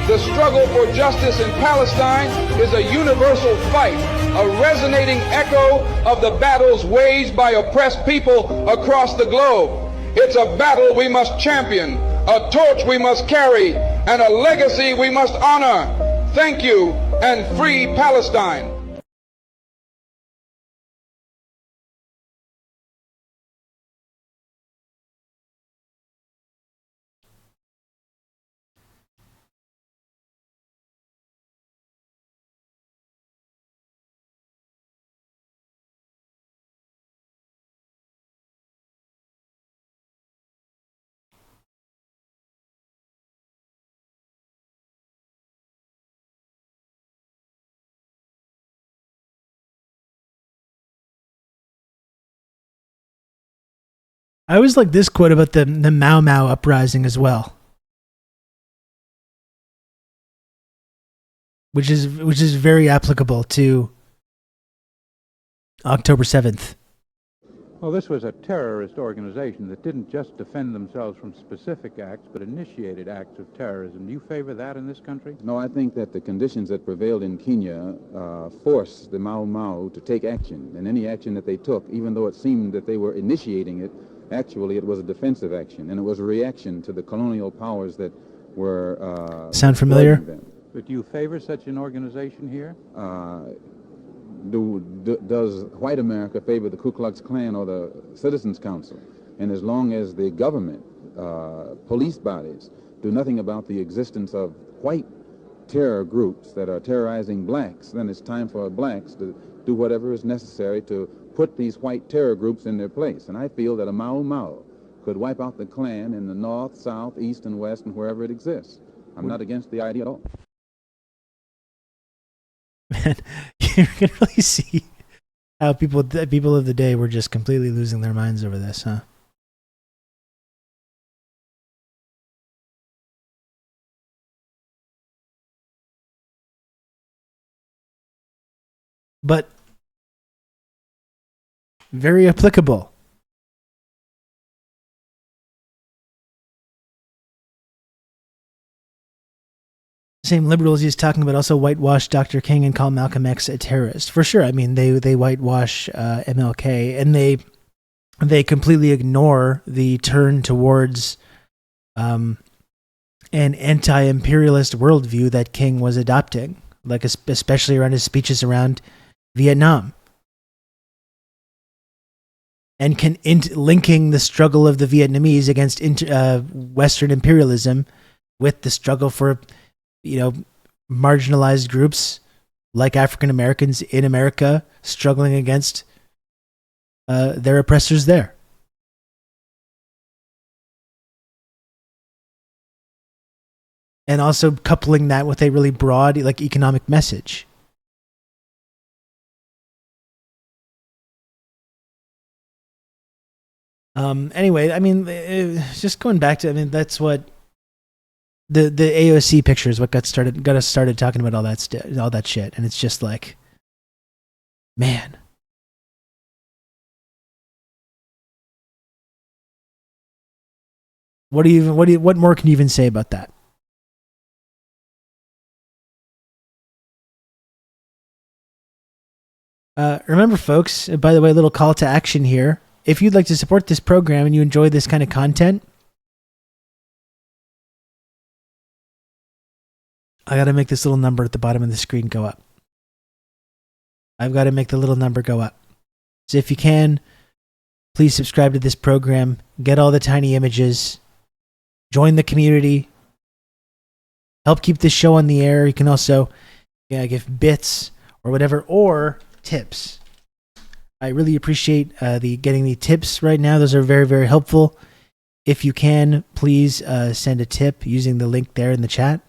The struggle for justice in Palestine is a universal fight, a resonating echo of the battles waged by oppressed people across the globe. It's a battle we must champion, a torch we must carry, and a legacy we must honor. Thank you, and free Palestine. I always like this quote about the Mau Mau uprising as well, which is very applicable to October 7th. Well, this was a terrorist organization that didn't just defend themselves from specific acts, but initiated acts of terrorism. Do you favor that in this country? No, I think that the conditions that prevailed in Kenya forced the Mau Mau to take action. And any action that they took, even though it seemed that they were initiating it, actually it was a defensive action, and it was a reaction to the colonial powers that were... Sound familiar? But do you favor such an organization here? Does white America favor the Ku Klux Klan or the Citizens Council? And as long as the government, police bodies, do nothing about the existence of white terror groups that are terrorizing blacks, then it's time for blacks to do whatever is necessary to put these white terror groups in their place. And I feel that a Mau Mau could wipe out the Klan in the north, south, east, and west, and wherever it exists. I'm not against the idea at all. Man, you can really see how people of the day were just completely losing their minds over this, huh? But very applicable same liberals he's talking about also whitewash Dr. King and call Malcolm X a terrorist. For sure. I mean, they whitewash MLK, and they completely ignore the turn towards an anti-imperialist worldview that King was adopting, like especially around his speeches around Vietnam. And linking the struggle of the Vietnamese against Western imperialism with the struggle for, marginalized groups like African Americans in America struggling against their oppressors there. And also coupling that with a really broad, economic message. Anyway, I mean, just going back to, that's what the AOC picture is what got us started talking about all that shit, and it's just like, man. What more can you even say about that? Remember, folks, by the way, a little call to action here. If you'd like to support this program and you enjoy this kind of content, I got to make this little number at the bottom of the screen go up. I've got to make the little number go up. So if you can, please subscribe to this program, get all the tiny images, join the community, help keep this show on the air. You can also give bits or whatever, or tips. I really appreciate getting the tips right now. Those are very, very helpful. If you can, please send a tip using the link there in the chat.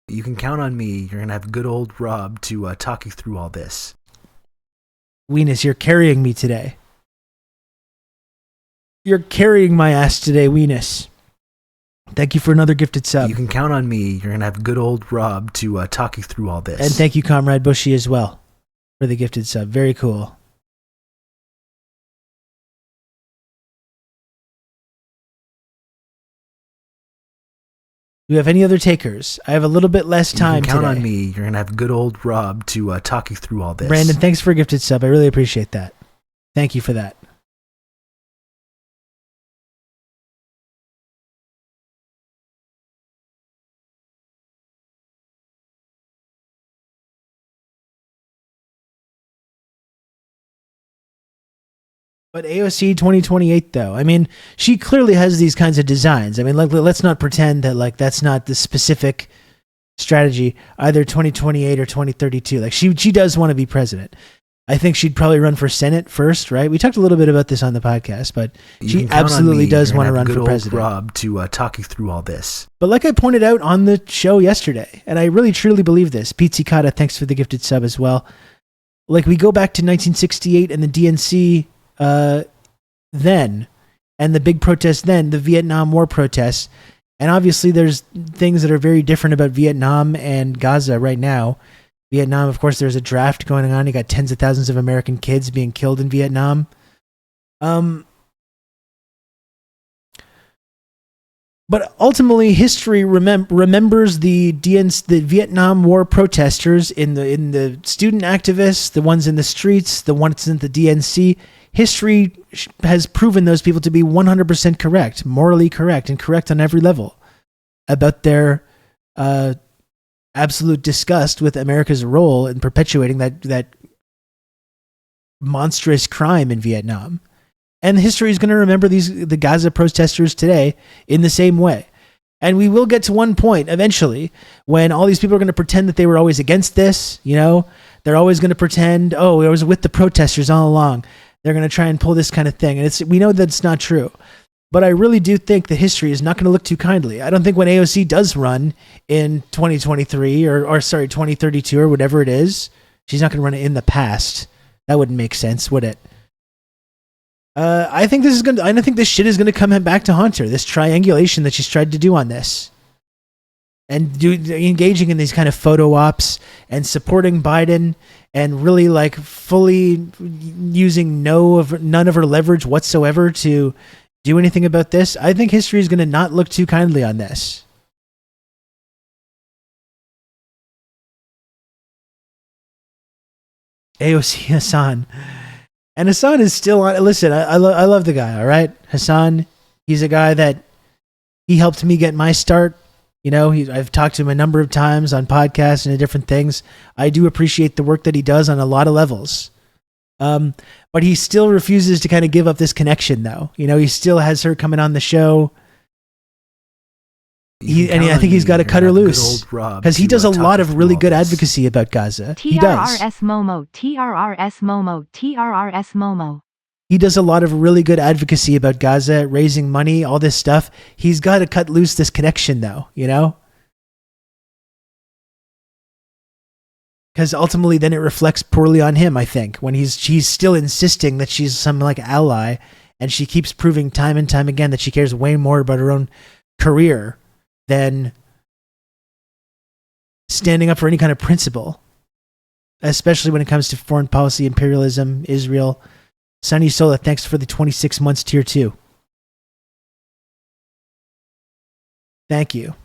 You can count on me. You're going to have good old Rob to talk you through all this. Weenus, you're carrying me today. You're carrying my ass today, Weenus. Thank you for another gifted sub. You can count on me. You're going to have good old Rob to talk you through all this. And thank you, Comrade Bushy, as well, for the gifted sub. Very cool. Do you have any other takers? I have a little bit less time today. You can count on me. You're going to have good old Rob to talk you through all this. Brandon, thanks for a gifted sub. I really appreciate that. Thank you for that. But AOC 2028, though, I mean, she clearly has these kinds of designs. I mean, let's not pretend that that's not the specific strategy, either 2028 or 2032. She does want to be president. I think she'd probably run for Senate first, right? We talked a little bit about this on the podcast, but she absolutely does want to run for president. Rob to talk you through all this. But like I pointed out on the show yesterday, and I really truly believe this, Pete Cicada, thanks for the gifted sub as well. We go back to 1968 and the DNC then, and the big protest then, the Vietnam War protests. And obviously there's things that are very different about Vietnam and Gaza right now. Vietnam, of course, there's a draft going on. You got tens of thousands of American kids being killed in Vietnam. But ultimately, history remembers the Vietnam War protesters in the student activists, the ones in the streets, the ones in the DNC. History has proven those people to be 100% correct, morally correct, and correct on every level about their absolute disgust with America's role in perpetuating that monstrous crime in Vietnam. And history is going to remember the Gaza protesters today in the same way. And we will get to one point eventually when all these people are going to pretend that they were always against this. They're always going to pretend, oh, I was with the protesters all along. They're going to try and pull this kind of thing. And we know that it's not true. But I really do think that history is not going to look too kindly. I don't think when AOC does run in 2023 or 2032 or whatever it is, she's not going to run it in the past. That wouldn't make sense, would it? I think this shit is going to come back to haunt her. This triangulation that she's tried to do on this, and engaging in these kind of photo ops and supporting Biden, and really fully using none of her leverage whatsoever to do anything about this. I think history is going to not look too kindly on this. AOC Hassan. And Hassan is still on. Listen, I love the guy, all right? Hassan, he's a guy that he helped me get my start. You know, I've talked to him a number of times on podcasts and different things. I do appreciate the work that he does on a lot of levels. But he still refuses to kind of give up this connection, though. You know, he still has her coming on the show. I think he's got to cut her loose because he does a lot of really good advocacy about Gaza. He does. TRRS Momo, TRRS Momo, TRRS Momo. He does a lot of really good advocacy about Gaza, raising money, all this stuff. He's got to cut loose this connection, though, you know? Because ultimately then it reflects poorly on him, I think, when she's still insisting that she's some like ally, and she keeps proving time and time again that she cares way more about her own career than standing up for any kind of principle, especially when it comes to foreign policy, imperialism, Israel. Sunny Sola, thanks for the 26 months tier 2. Thank you.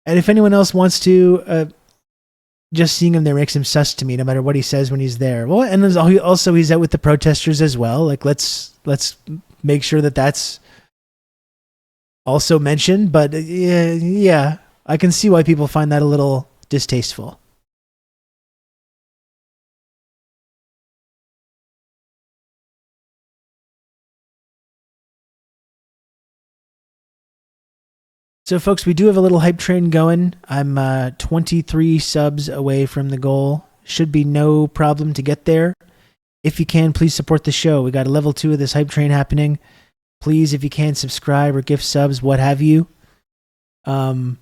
And if anyone else wants to, just seeing him there makes him sus to me, no matter what he says when he's there. Well, and also he's out with the protesters as well. Like, let's make sure that that's also mentioned. But yeah, I can see why people find that a little distasteful. So, folks, we do have a little hype train going. I'm 23 subs away from the goal. Should be no problem to get there. If you can, please support the show. We got a level 2 of this hype train happening. Please, if you can, subscribe or gift subs, what have you. Very,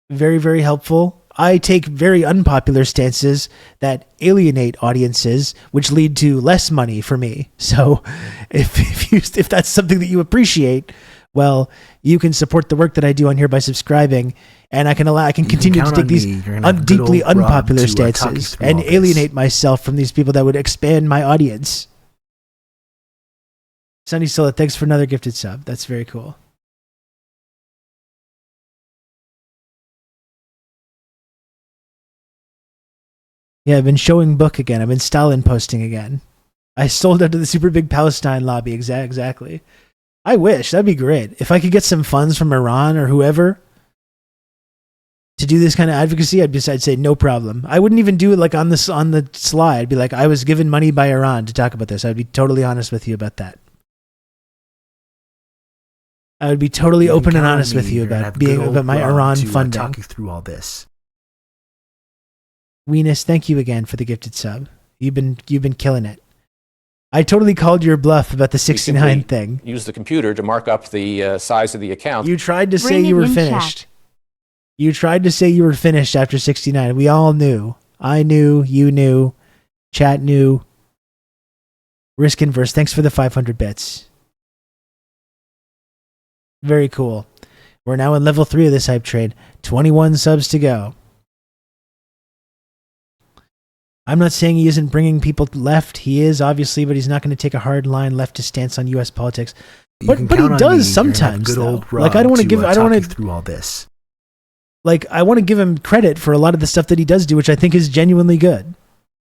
very helpful. I take very unpopular stances that alienate audiences, which lead to less money for me. So, if that's something that you appreciate, well, you can support the work that I do on here by subscribing, and I can continue to take these deeply unpopular stances and alienate myself from these people that would expand my audience. Sunny Sola, thanks for another gifted sub. That's very cool. Yeah, I've been showing book again. I've been Stalin posting again. I sold out to the super big Palestine lobby. Exactly. I wish. That'd be great. If I could get some funds from Iran or whoever to do this kind of advocacy, I'd say no problem. I wouldn't even do it like on the slide. I'd be like, I was given money by Iran to talk about this. I'd be totally honest with you about that. I would be totally open and honest with you about my Iran funding. Talk you through all this. Weenus, thank you again for the gifted sub. You've been killing it. I totally called your bluff about the 69 thing. Use the computer to mark up the size of the account. You tried to say you were finished. You tried to say you were finished after 69. We all knew. I knew. You knew. Chat knew. Risk Inverse, thanks for the 500 bits. Very cool. We're now in level 3 of this hype train. 21 subs to go. I'm not saying he isn't bringing people left. He is, obviously, but he's not going to take a hard line leftist stance on U.S. politics. But he does sometimes. Good old Rob, like I don't want to give. I don't want to through all this. Like I want to give him credit for a lot of the stuff that he does do, which I think is genuinely good.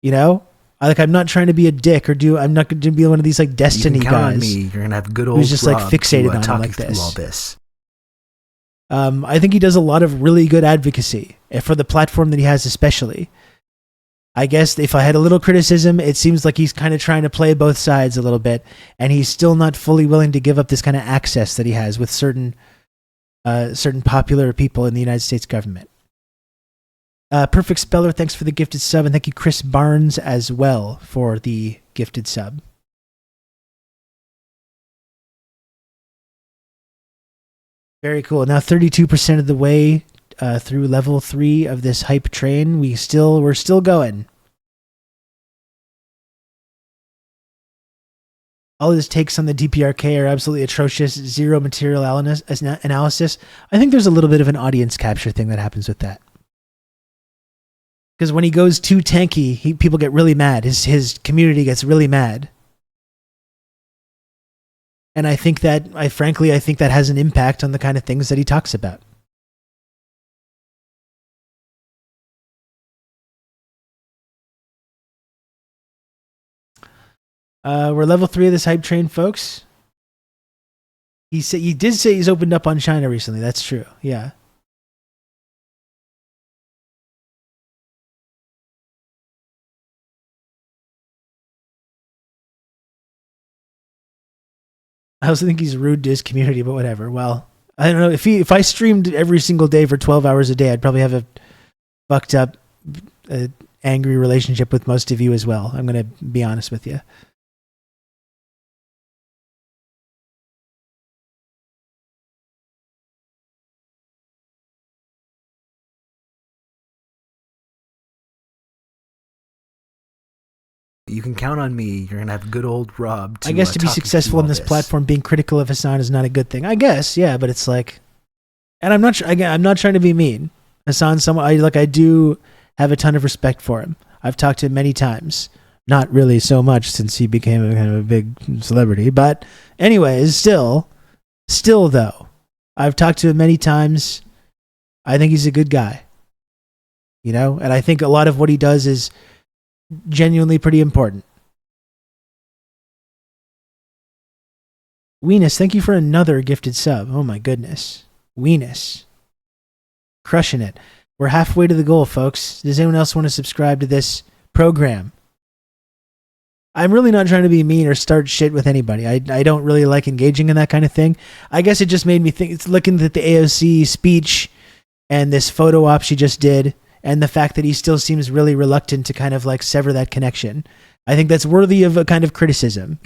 You know, I'm not trying to be a dick or do. I'm not going to be one of these like Destiny you can count guys. On me. You're going to have good old who's just Rob like fixated to, on him like through this. All this. I think he does a lot of really good advocacy for the platform that he has, especially. I guess if I had a little criticism, it seems like he's kind of trying to play both sides a little bit, and he's still not fully willing to give up this kind of access that he has with certain popular people in the United States government. Perfect Speller, thanks for the gifted sub, and thank you, Chris Barnes, as well for the gifted sub. Very cool. Now 32% of the way through level 3 of this hype train. We're still going. All his takes on the DPRK are absolutely atrocious. Zero material analysis. I think there's a little bit of an audience capture thing that happens with that. Because when he goes too tanky, people get really mad. His community gets really mad. And I think that, I think that has an impact on the kind of things that he talks about. We're level 3 of this hype train, folks. He did say he's opened up on China recently. That's true. Yeah. I also think he's rude to his community, but whatever. Well, I don't know. If I streamed every single day for 12 hours a day, I'd probably have a fucked up, angry relationship with most of you as well. I'm going to be honest with you. You can count on me. You're gonna have good old Rob. I guess to be successful on this platform, being critical of Hassan is not a good thing. I guess, yeah, but it's like, and I'm not trying to be mean. Hassan's someone I do have a ton of respect for him. I've talked to him many times. Not really so much since he became a kind of a big celebrity, but anyways, still though, I've talked to him many times. I think he's a good guy, and I think a lot of what he does is genuinely pretty important. Weenus, thank you for another gifted sub. Oh my goodness. Weenus. Crushing it. We're halfway to the goal, folks. Does anyone else want to subscribe to this program? I'm really not trying to be mean or start shit with anybody. I don't really like engaging in that kind of thing. I guess it just made me think, it's looking at the AOC speech and this photo op she just did, and the fact that he still seems really reluctant to kind of like sever that connection. I think that's worthy of a kind of criticism,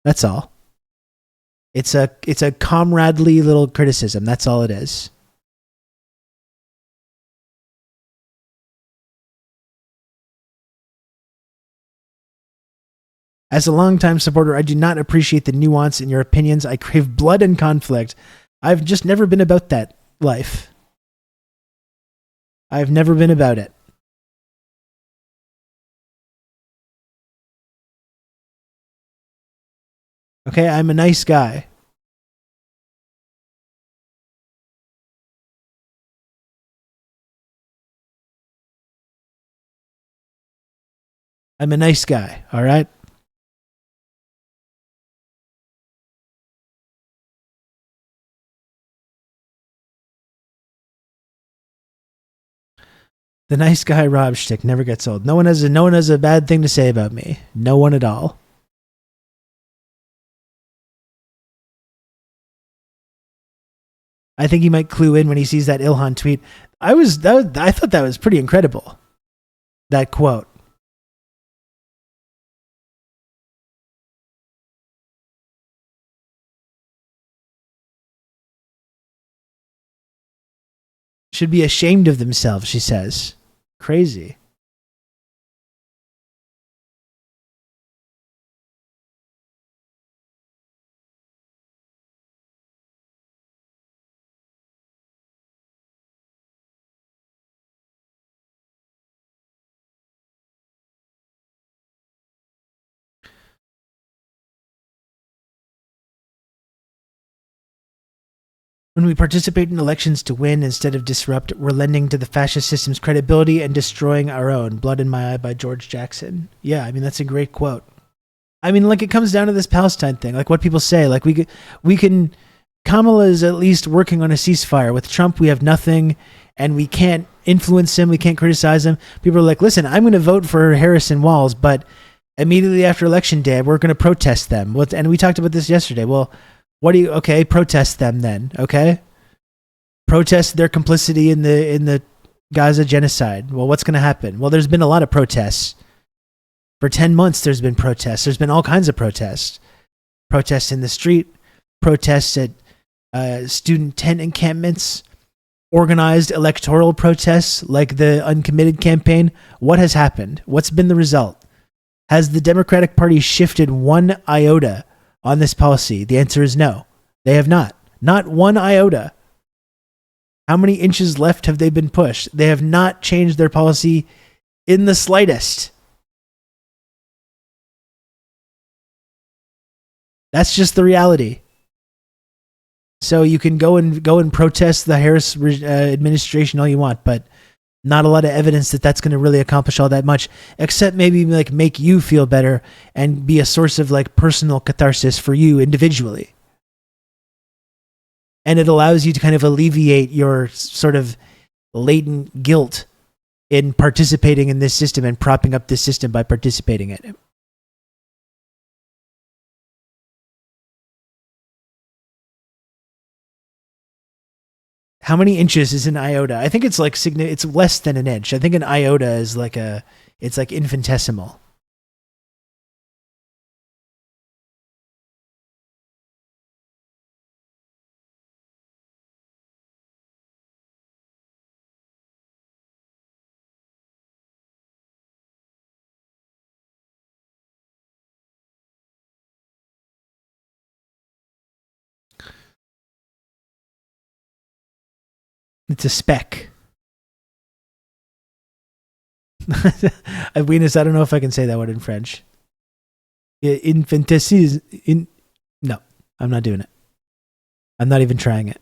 That's all. It's a comradely little criticism. That's all it is. As a longtime supporter, I do not appreciate the nuance in your opinions. I crave blood and conflict. I've just never been about that life. I've never been about it. Okay, I'm a nice guy. I'm a nice guy, all right? The nice guy Rob shtick never gets old. No one has a bad thing to say about me. No one at all. I think he might clue in when he sees that Ilhan tweet. I thought that was pretty incredible. That quote. Should be ashamed of themselves, she says. Crazy. When we participate in elections to win instead of disrupt, we're lending to the fascist system's credibility and destroying our own. Blood in My Eye by George Jackson. Yeah, I mean, that's a great quote. I mean, like, it comes down to this Palestine thing. Like, what people say. Like, we can... Kamala is at least working on a ceasefire. With Trump, we have nothing, and we can't influence him. We can't criticize him. People are like, listen, I'm going to vote for Harrison Walls, but immediately after Election Day, we're going to protest them. And we talked about this yesterday. Well, okay, protest them then, okay? Protest their complicity in the Gaza genocide. Well, what's going to happen? Well, there's been a lot of protests. For 10 months, there's been protests. There's been all kinds of protests. Protests in the street, protests at student tent encampments, organized electoral protests like the Uncommitted campaign. What has happened? What's been the result? Has the Democratic Party shifted one iota on this policy? The answer is no. They have not. Not one iota. How many inches left have they been pushed? They have not changed their policy in the slightest. That's just the reality. So you can go and protest the Harris administration all you want, but not a lot of evidence that that's going to really accomplish all that much, except maybe like make you feel better and be a source of like personal catharsis for you individually. And it allows you to kind of alleviate your sort of latent guilt in participating in this system and propping up this system by participating in it. How many inches is an iota? I think it's like it's less than an inch. I think an iota is like it's like infinitesimal. It's a speck. Venus, I don't know if I can say that word in French. Infinitesimal. No, I'm not doing it. I'm not even trying it.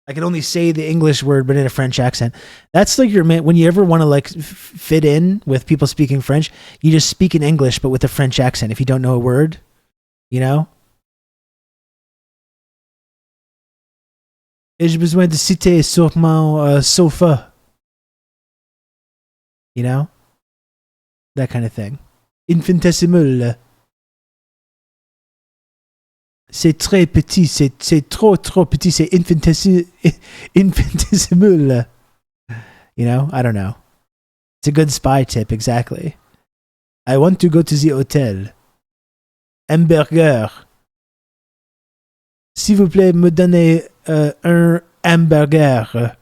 I can only say the English word, but in a French accent. That's like when you ever want to like fit in with people speaking French, you just speak in English, but with a French accent. If you don't know a word, you know. J'ai besoin de citer sur mon sofa. You know? That kind of thing. Infinitesimal. C'est très petit. C'est trop petit. C'est infinitesimal. You know? I don't know. It's a good spy tip, exactly. I want to go to the hotel. Hamburger. S'il vous plaît, me donnez un hamburger.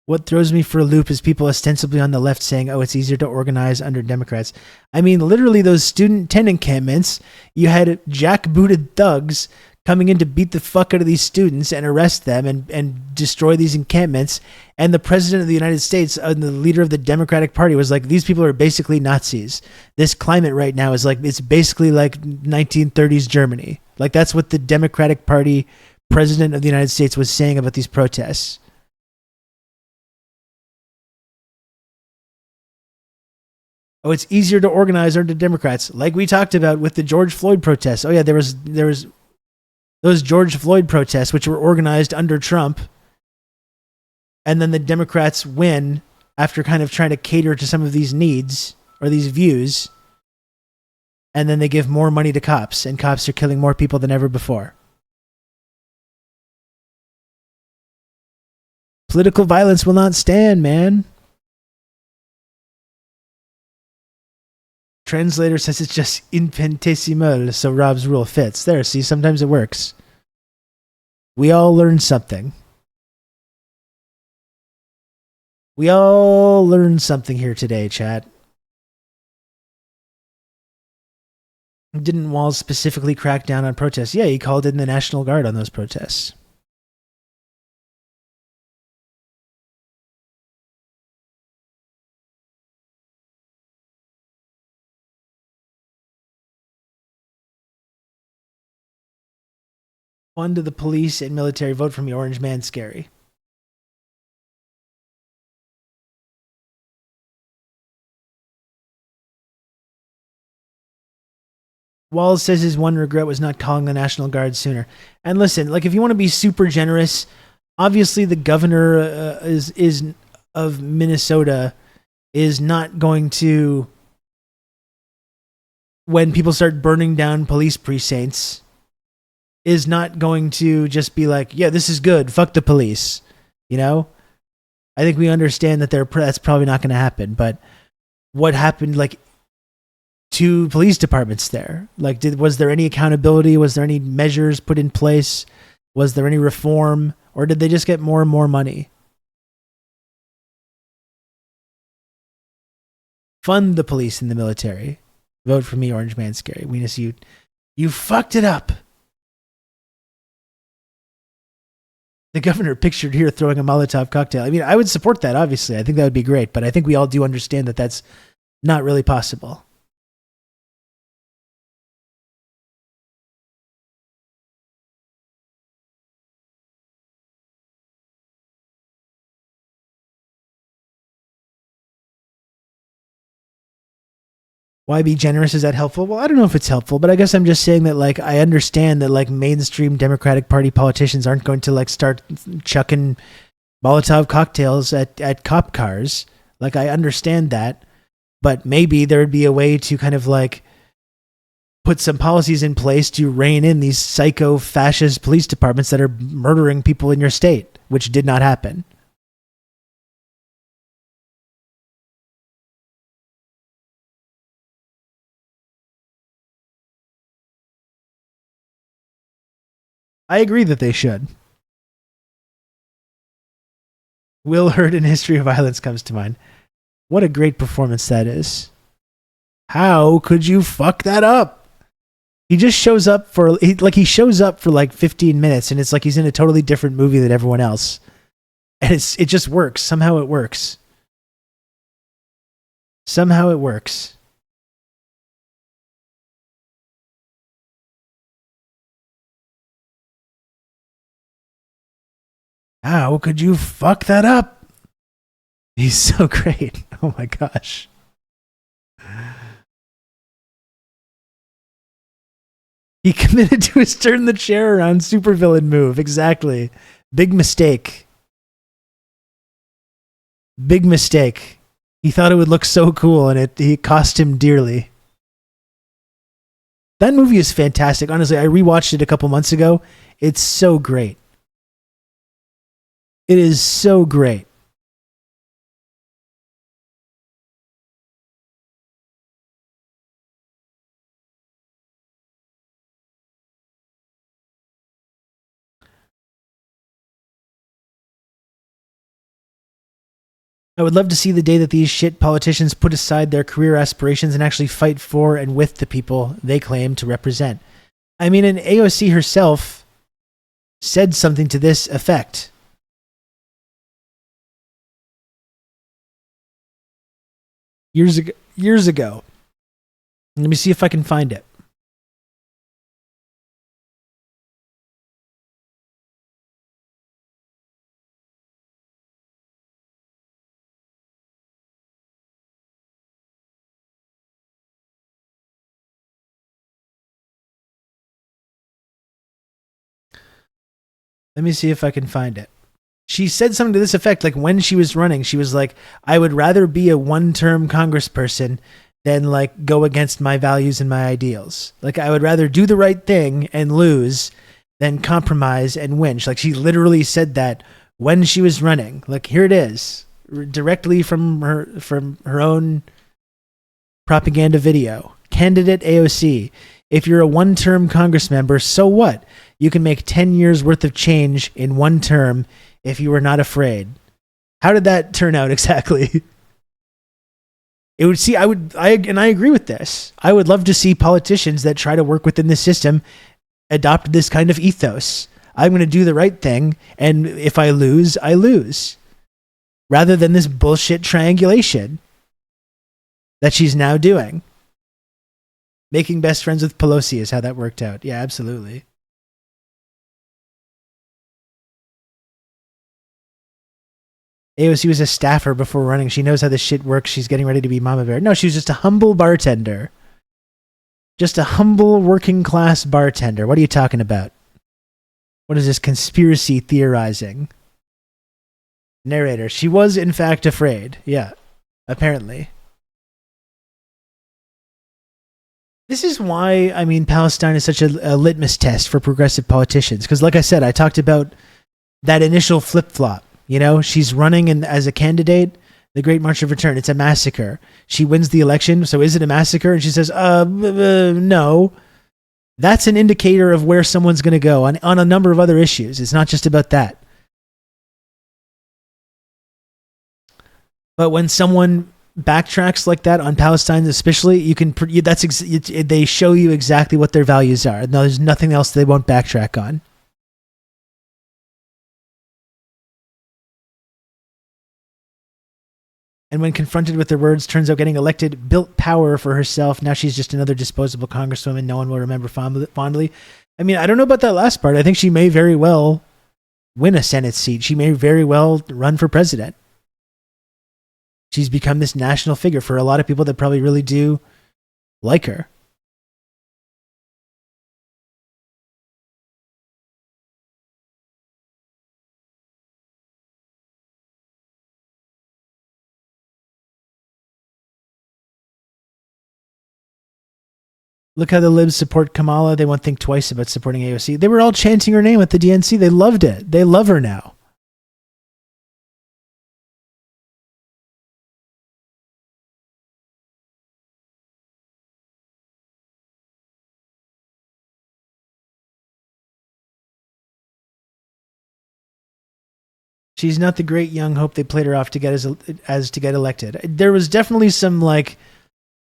What throws me for a loop is people ostensibly on the left saying, oh, it's easier to organize under Democrats. I mean, literally those student tent encampments, you had jackbooted thugs coming in to beat the fuck out of these students and arrest them and destroy these encampments. And the president of the United States and the leader of the Democratic Party was like, these people are basically Nazis. This climate right now is like, it's basically like 1930s Germany. Like that's what the Democratic Party president of the United States was saying about these protests. Oh, it's easier to organize under Democrats. Like we talked about with the George Floyd protests. Oh yeah, there was those George Floyd protests, which were organized under Trump. And then the Democrats win after kind of trying to cater to some of these needs or these views. And then they give more money to cops, and cops are killing more people than ever before. Political violence will not stand, man. Translator says it's just infinitesimal, so Rob's rule fits. There, see, sometimes it works. We all learned something. We all learned something here today, chat. Didn't Walz specifically crack down on protests? Yeah, he called in the National Guard on those protests. Fund to the police and military. Vote for me, Orange Man Scary. Walz says his one regret was not calling the National Guard sooner. And listen, like if you want to be super generous, obviously the governor is of Minnesota is not going to, when people start burning down police precincts, is not going to just be like, yeah, this is good, fuck the police. You know? I think we understand that that's probably not going to happen, but what happened like to police departments there? Like was there any accountability? Was there any measures put in place? Was there any reform? Or did they just get more and more money? Fund the police and the military. Vote for me, Orange Man Scary. Weenus, you fucked it up. The governor pictured here throwing a Molotov cocktail. I mean, I would support that, obviously. I think that would be great, but I think we all do understand that that's not really possible. Why be generous? Is that helpful? Well, I don't know if it's helpful, but I guess I'm just saying that, like, I understand that, like, mainstream Democratic Party politicians aren't going to, like, start chucking Molotov cocktails at cop cars. Like, I understand that, but maybe there would be a way to kind of, like, put some policies in place to rein in these psycho-fascist police departments that are murdering people in your state, which did not happen. I agree that they should. Will Hurd in History of Violence comes to mind. What a great performance that is. How could you fuck that up? He just shows up for he shows up for like 15 minutes and it's like he's in a totally different movie than everyone else. And it just works. Somehow it works. Somehow it works. How could you fuck that up? He's so great. Oh my gosh. He committed to his turn the chair around supervillain move. Exactly. Big mistake. Big mistake. He thought it would look so cool and it cost him dearly. That movie is fantastic. Honestly, I rewatched it a couple months ago. It's so great. It is so great. I would love to see the day that these shit politicians put aside their career aspirations and actually fight for and with the people they claim to represent. I mean, and AOC herself said something to this effect. Years ago. Let me see if I can find it. Let me see if I can find it. She said something to this effect, like when she was running, she was like, I would rather be a one-term congressperson than like go against my values and my ideals. Like I would rather do the right thing and lose than compromise and win. Like she literally said that when she was running. Like here it is, directly from her own propaganda video. Candidate AOC. If you're a one-term Congress member, so what? You can make 10 years worth of change in one term if you were not afraid. How did that turn out exactly? I agree with this. I would love to see politicians that try to work within the system adopt this kind of ethos. I'm going to do the right thing, and if I lose, I lose. Rather than this bullshit triangulation that she's now doing. Making best friends with Pelosi is how that worked out. Yeah, absolutely. AOC was a staffer before running. She knows how this shit works. She's getting ready to be Mama Bear. No, she was just a humble bartender. Just a humble working class bartender. What are you talking about? What is this conspiracy theorizing? Narrator. She was in fact afraid. Yeah, apparently. This is why, I mean, Palestine is such a litmus test for progressive politicians. Because like I said, I talked about that initial flip-flop. You know, she's running as a candidate, the Great March of Return. It's a massacre. She wins the election, so is it a massacre? And she says, no. That's an indicator of where someone's going to go on a number of other issues. It's not just about that. But when someone backtracks like that on Palestine, especially, they show you exactly what their values are. No, there's nothing else they won't backtrack on. And when confronted with her words, turns out getting elected built power for herself. Now she's just another disposable congresswoman no one will remember fondly. I mean, I don't know about that last part. I think she may very well win a Senate seat. She may very well run for president. She's become this national figure for a lot of people that probably really do like her. Look how the libs support Kamala. They won't think twice about supporting AOC. They were all chanting her name at the DNC. They loved it. They love her now. She's not the great young hope they played her off to get as to get elected. There was definitely some like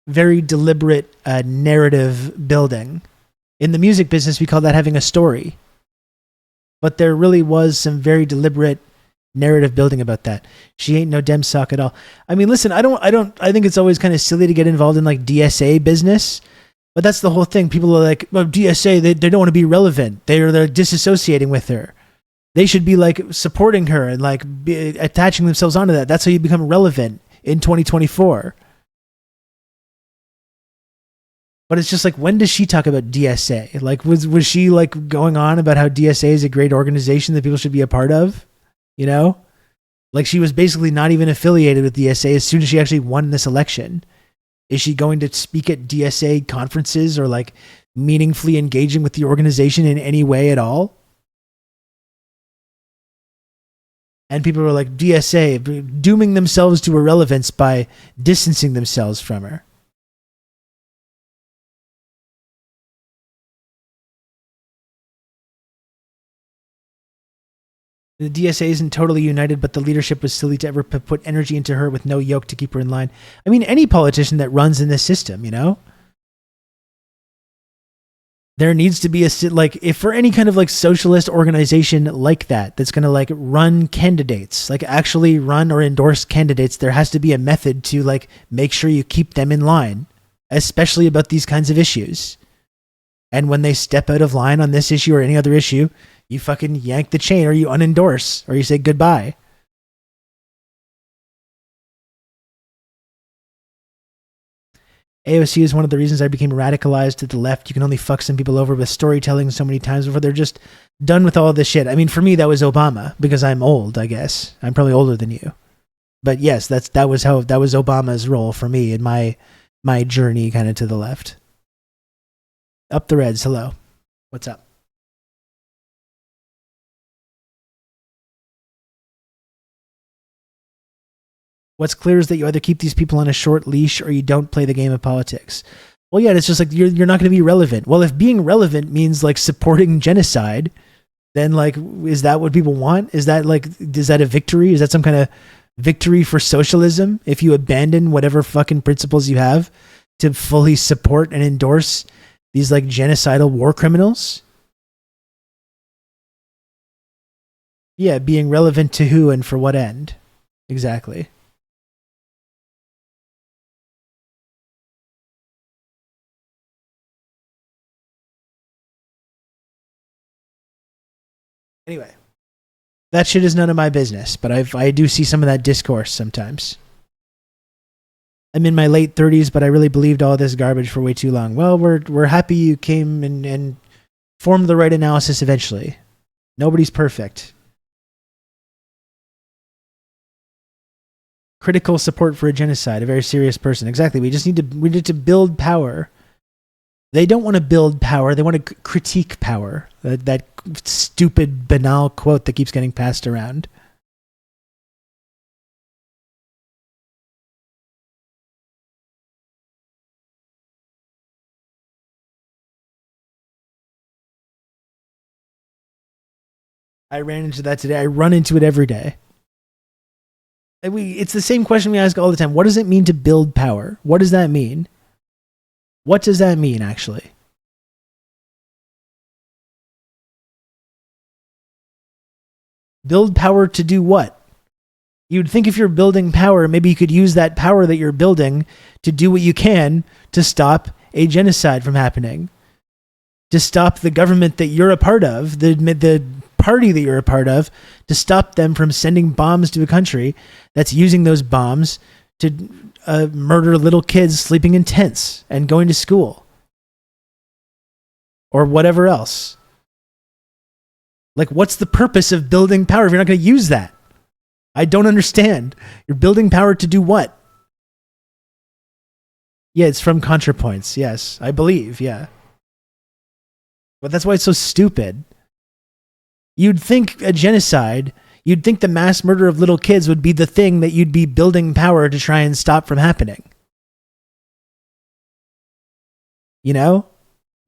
very deliberate narrative building. In the music business, we call that having a story. But there really was some very deliberate narrative building about that. She ain't no dem sock at all. I mean, listen, I think it's always kind of silly to get involved in like DSA business. But that's the whole thing. People are like, well, DSA, they don't want to be relevant. They're disassociating with her. They should be like supporting her and like attaching themselves onto that. That's how you become relevant in 2024. But it's just like, when does she talk about DSA? Like, was she like going on about how DSA is a great organization that people should be a part of? You know? Like, she was basically not even affiliated with DSA as soon as she actually won this election. Is she going to speak at DSA conferences or like meaningfully engaging with the organization in any way at all? And people were like, DSA, dooming themselves to irrelevance by distancing themselves from her. The DSA isn't totally united, but the leadership was silly to ever put energy into her with no yoke to keep her in line. I mean, any politician that runs in this system, you know? There needs to be like, if for any kind of like socialist organization like that, that's going to like run candidates, like actually run or endorse candidates, there has to be a method to like make sure you keep them in line, especially about these kinds of issues. And when they step out of line on this issue or any other issue, you fucking yank the chain or you unendorse or you say goodbye. AOC is one of the reasons I became radicalized to the left. You can only fuck some people over with storytelling so many times before they're just done with all this shit. I mean, for me, that was Obama because I'm old, I guess. I'm probably older than you. But yes, that was Obama's role for me in my journey kind of to the left. Up the Reds, hello. What's up? What's clear is that you either keep these people on a short leash or you don't play the game of politics. Well, yeah, it's just like you're not going to be relevant. Well, if being relevant means like supporting genocide, then like, is that what people want? Is that a victory? Is that some kind of victory for socialism? If you abandon whatever fucking principles you have to fully support and endorse these like genocidal war criminals? Yeah, being relevant to who and for what end? Exactly. Anyway, that shit is none of my business, but I do see some of that discourse sometimes. I'm in my late 30s, but I really believed all this garbage for way too long. Well, we're happy you came and formed the right analysis eventually. Nobody's perfect. Critical support for a genocide, a very serious person. Exactly. We need to build power. They don't want to build power. They want to critique power. That stupid, banal quote that keeps getting passed around. I ran into that today. I run into it every day. It's the same question we ask all the time. What does it mean to build power? What does that mean? What does that mean, actually? Build power to do what? You'd think if you're building power, maybe you could use that power that you're building to do what you can to stop a genocide from happening, to stop the government that you're a part of, the party that you're a part of, to stop them from sending bombs to a country that's using those bombs to murder little kids sleeping in tents and going to school or whatever else. Like, what's the purpose of building power if you're not going to use that? I don't understand. You're building power to do what? Yeah, it's from ContraPoints. Yes, I believe. Yeah. But that's why it's so stupid. You'd think a genocide, you'd think the mass murder of little kids would be the thing that you'd be building power to try and stop from happening. You know?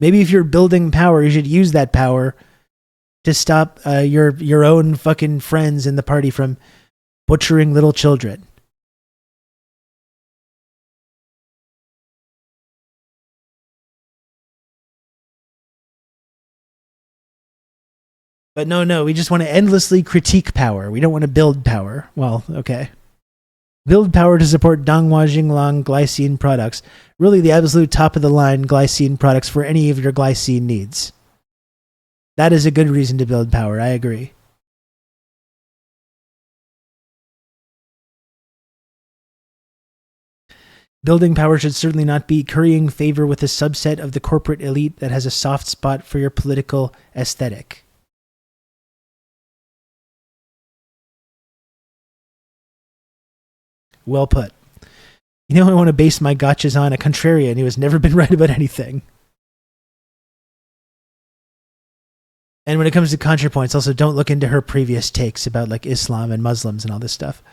Maybe if you're building power, you should use that power to stop your own fucking friends in the party from butchering little children. But no, we just want to endlessly critique power. We don't want to build power. Well, okay. Build power to support Donghua Jinglang glycine products. Really the absolute top of the line glycine products for any of your glycine needs. That is a good reason to build power. I agree. Building power should certainly not be currying favor with a subset of the corporate elite that has a soft spot for your political aesthetic. Well put. You know, I want to base my gotchas on a contrarian who has never been right about anything. And when it comes to ContraPoints, also don't look into her previous takes about like Islam and Muslims and all this stuff.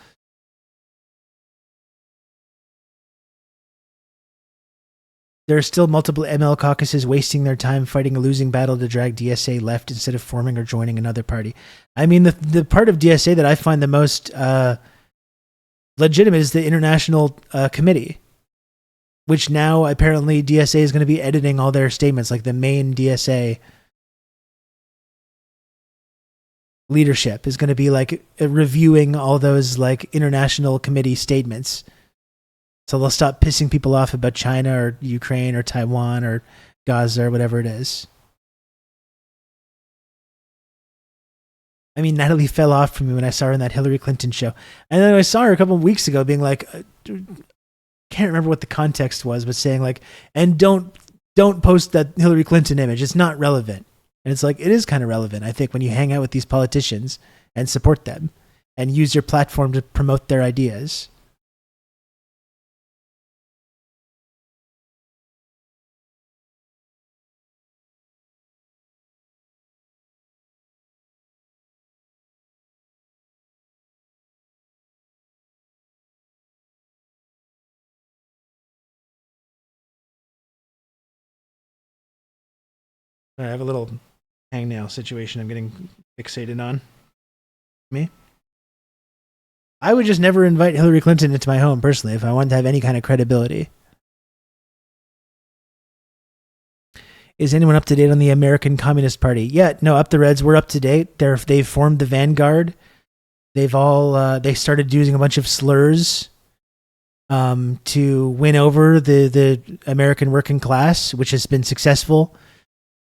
There are still multiple ML caucuses wasting their time fighting a losing battle to drag DSA left instead of forming or joining another party. I mean, the part of DSA that I find the most legitimate is the International Committee, which now apparently DSA is going to be editing all their statements, like the main DSA leadership is going to be like reviewing all those like international committee statements. So they'll stop pissing people off about China or Ukraine or Taiwan or Gaza or whatever it is. I mean, Natalie fell off from me when I saw her in that Hillary Clinton show. And then I saw her a couple of weeks ago being like, can't remember what the context was, but saying like, and don't post that Hillary Clinton image. It's not relevant. And it's like, it is kind of relevant, I think, when you hang out with these politicians and support them and use your platform to promote their ideas. I have a little hangnail situation I'm getting fixated on. Me? I would just never invite Hillary Clinton into my home, personally, if I wanted to have any kind of credibility. Is anyone up to date on the American Communist Party? Yeah, no, up the Reds, we're up to date. They've formed the Vanguard. They've all, they started using a bunch of slurs to win over the American working class, which has been successful.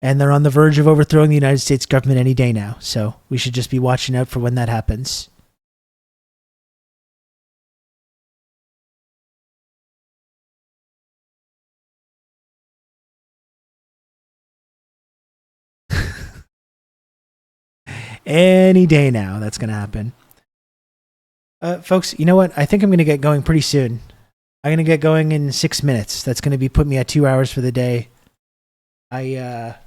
And they're on the verge of overthrowing the United States government any day now. So we should just be watching out for when that happens. Any day now, that's going to happen. Folks, you know what? I think I'm going to get going pretty soon. I'm going to get going in 6 minutes. That's going to be put me at 2 hours for the day. It's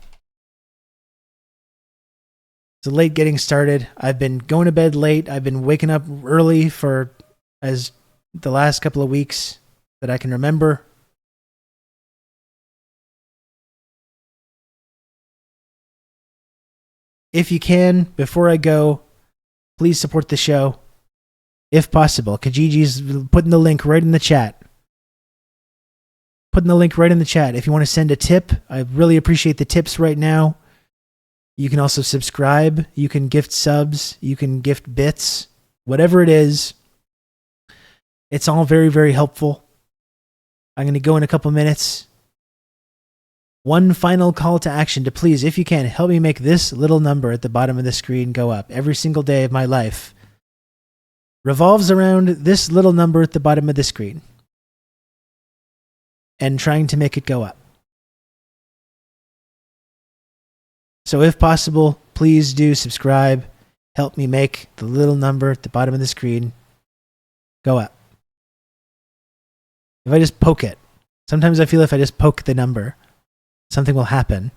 late getting started. I've been going to bed late. I've been waking up early for as the last couple of weeks that I can remember. If you can, before I go, please support the show. If possible. Kijiji's putting the link right in the chat. Putting the link right in the chat. If you want to send a tip, I really appreciate the tips right now. You can also subscribe. You can gift subs. You can gift bits. Whatever it is, It's all very, very helpful. I'm going to go in a couple minutes. One final call to action to please, if you can, help me make this little number at the bottom of the screen go up. Every single day of my life revolves around this little number at the bottom of the screen and trying to make it go up. So if possible, please do subscribe. Help me make the little number at the bottom of the screen go up. If I just poke it, sometimes I feel if I just poke the number, something will happen.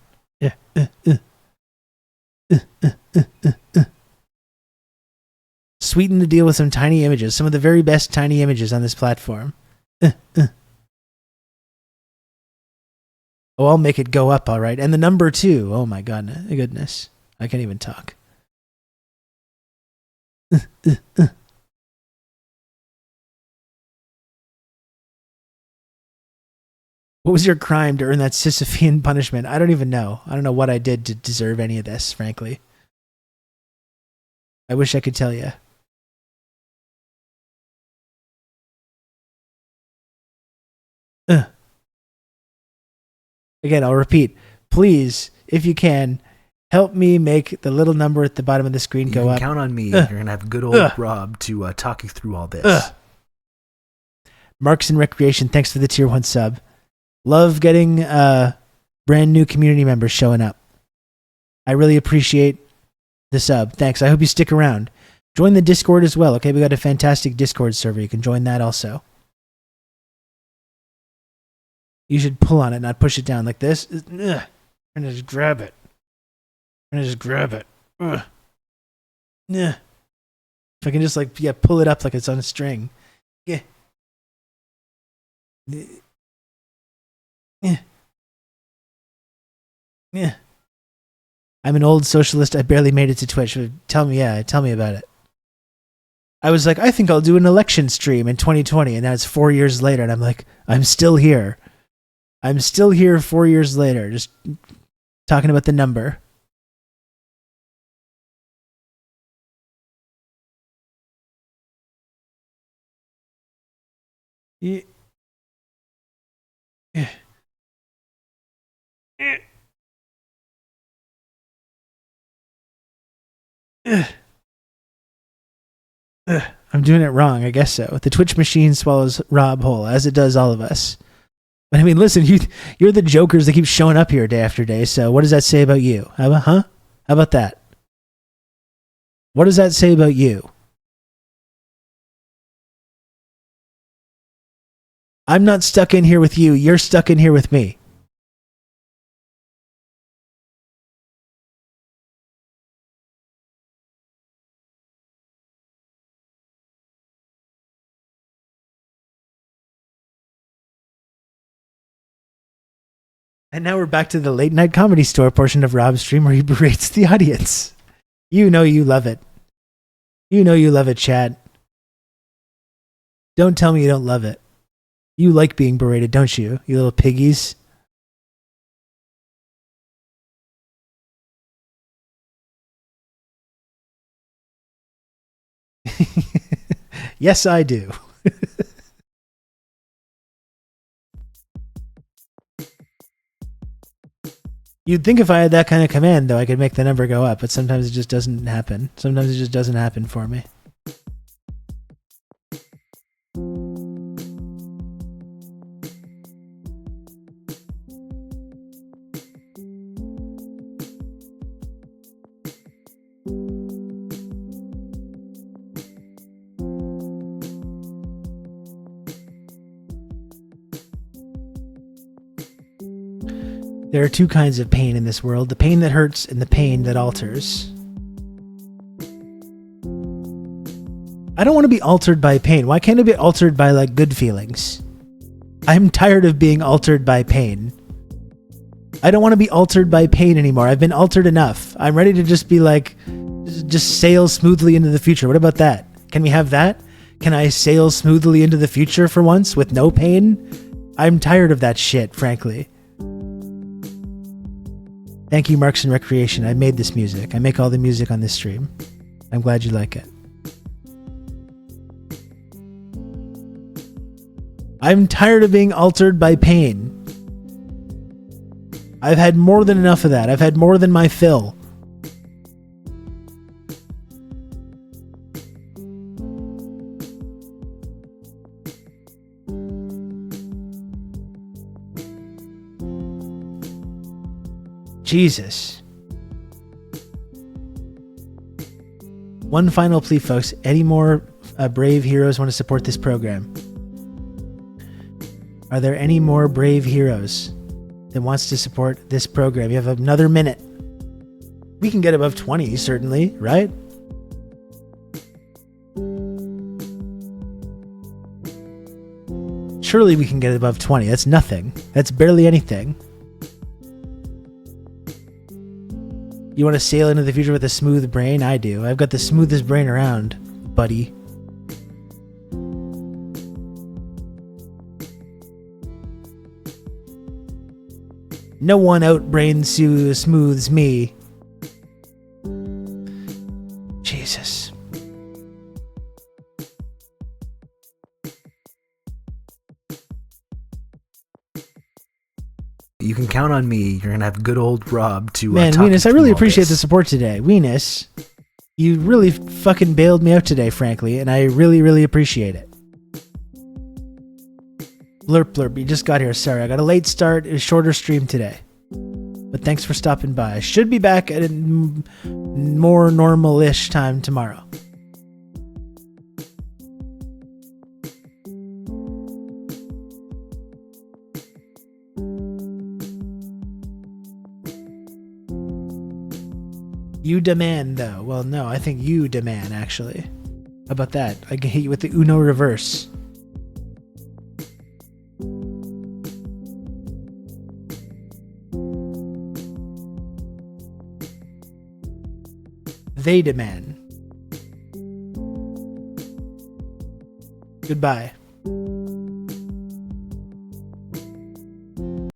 Sweeten the deal with some tiny images, some of the very best tiny images on this platform. Oh, I'll make it go up, all right. And the number too. Oh my goodness. I can't even talk. What was your crime to earn that Sisyphean punishment? I don't even know. I don't know what I did to deserve any of this, frankly. I wish I could tell you. Again, I'll repeat. Please, if you can, help me make the little number at the bottom of the screen go up. Count on me. You're going to have good old Rob to talk you through all this. Marks and Recreation, thanks for the tier 1 sub. Love getting brand new community members showing up. I really appreciate the sub. Thanks. I hope you stick around. Join the Discord as well. Okay, we got a fantastic Discord server. You can join that also. You should pull on it, not push it down like this. And just grab it. If I can just pull it up like it's on a string. Yeah. Yeah. I'm an old socialist. I barely made it to Twitch. Tell me about it. I was like, I think I'll do an election stream in 2020, and now it's 4 years later, and I'm like, I'm still here. I'm still here 4 years later, just talking about the number. Yeah. I'm doing it wrong, I guess so. The Twitch machine swallows Rob whole, as it does all of us. But I mean, listen, you're the jokers that keep showing up here day after day, so what does that say about you? How about that? What does that say about you? I'm not stuck in here with you, you're stuck in here with me. And now we're back to the late night comedy store portion of Rob's stream where he berates the audience. You know you love it. You know you love it, chat. Don't tell me you don't love it. You like being berated, don't you? You little piggies. Yes, I do. You'd think if I had that kind of command, though, I could make the number go up, but sometimes it just doesn't happen. Sometimes it just doesn't happen for me. There are two kinds of pain in this world, the pain that hurts and the pain that alters. I don't want to be altered by pain. Why can't I be altered by, good feelings? I'm tired of being altered by pain. I don't want to be altered by pain anymore. I've been altered enough. I'm ready to just be just sail smoothly into the future. What about that? Can we have that? Can I sail smoothly into the future for once with no pain? I'm tired of that shit, frankly. Thank you, Marks and Recreation. I made this music. I make all the music on this stream. I'm glad you like it. I'm tired of being altered by pain. I've had more than enough of that. I've had more than my fill. Jesus. One final plea, folks. Any more brave heroes want to support this program? Are there any more brave heroes that wants to support this program? You have another minute. We can get above 20, certainly, right? Surely we can get above 20. That's nothing. That's barely anything. You want to sail into the future with a smooth brain? I do. I've got the smoothest brain around, buddy. No one outbrain smooths me. Jesus. You can count on me. You're going to have good old Rob to Man, talk Venus, I you really through all appreciate this. the support today. Venus, you really fucking bailed me out today, frankly, and I really, really appreciate it. Blurp blurp, you just got here. Sorry, I got a late start. A shorter stream today. But thanks for stopping by. I should be back at a more normal-ish time tomorrow. You demand, though. Well, no, I think you demand, actually. How about that? I can hit you with the Uno reverse. They demand. Goodbye.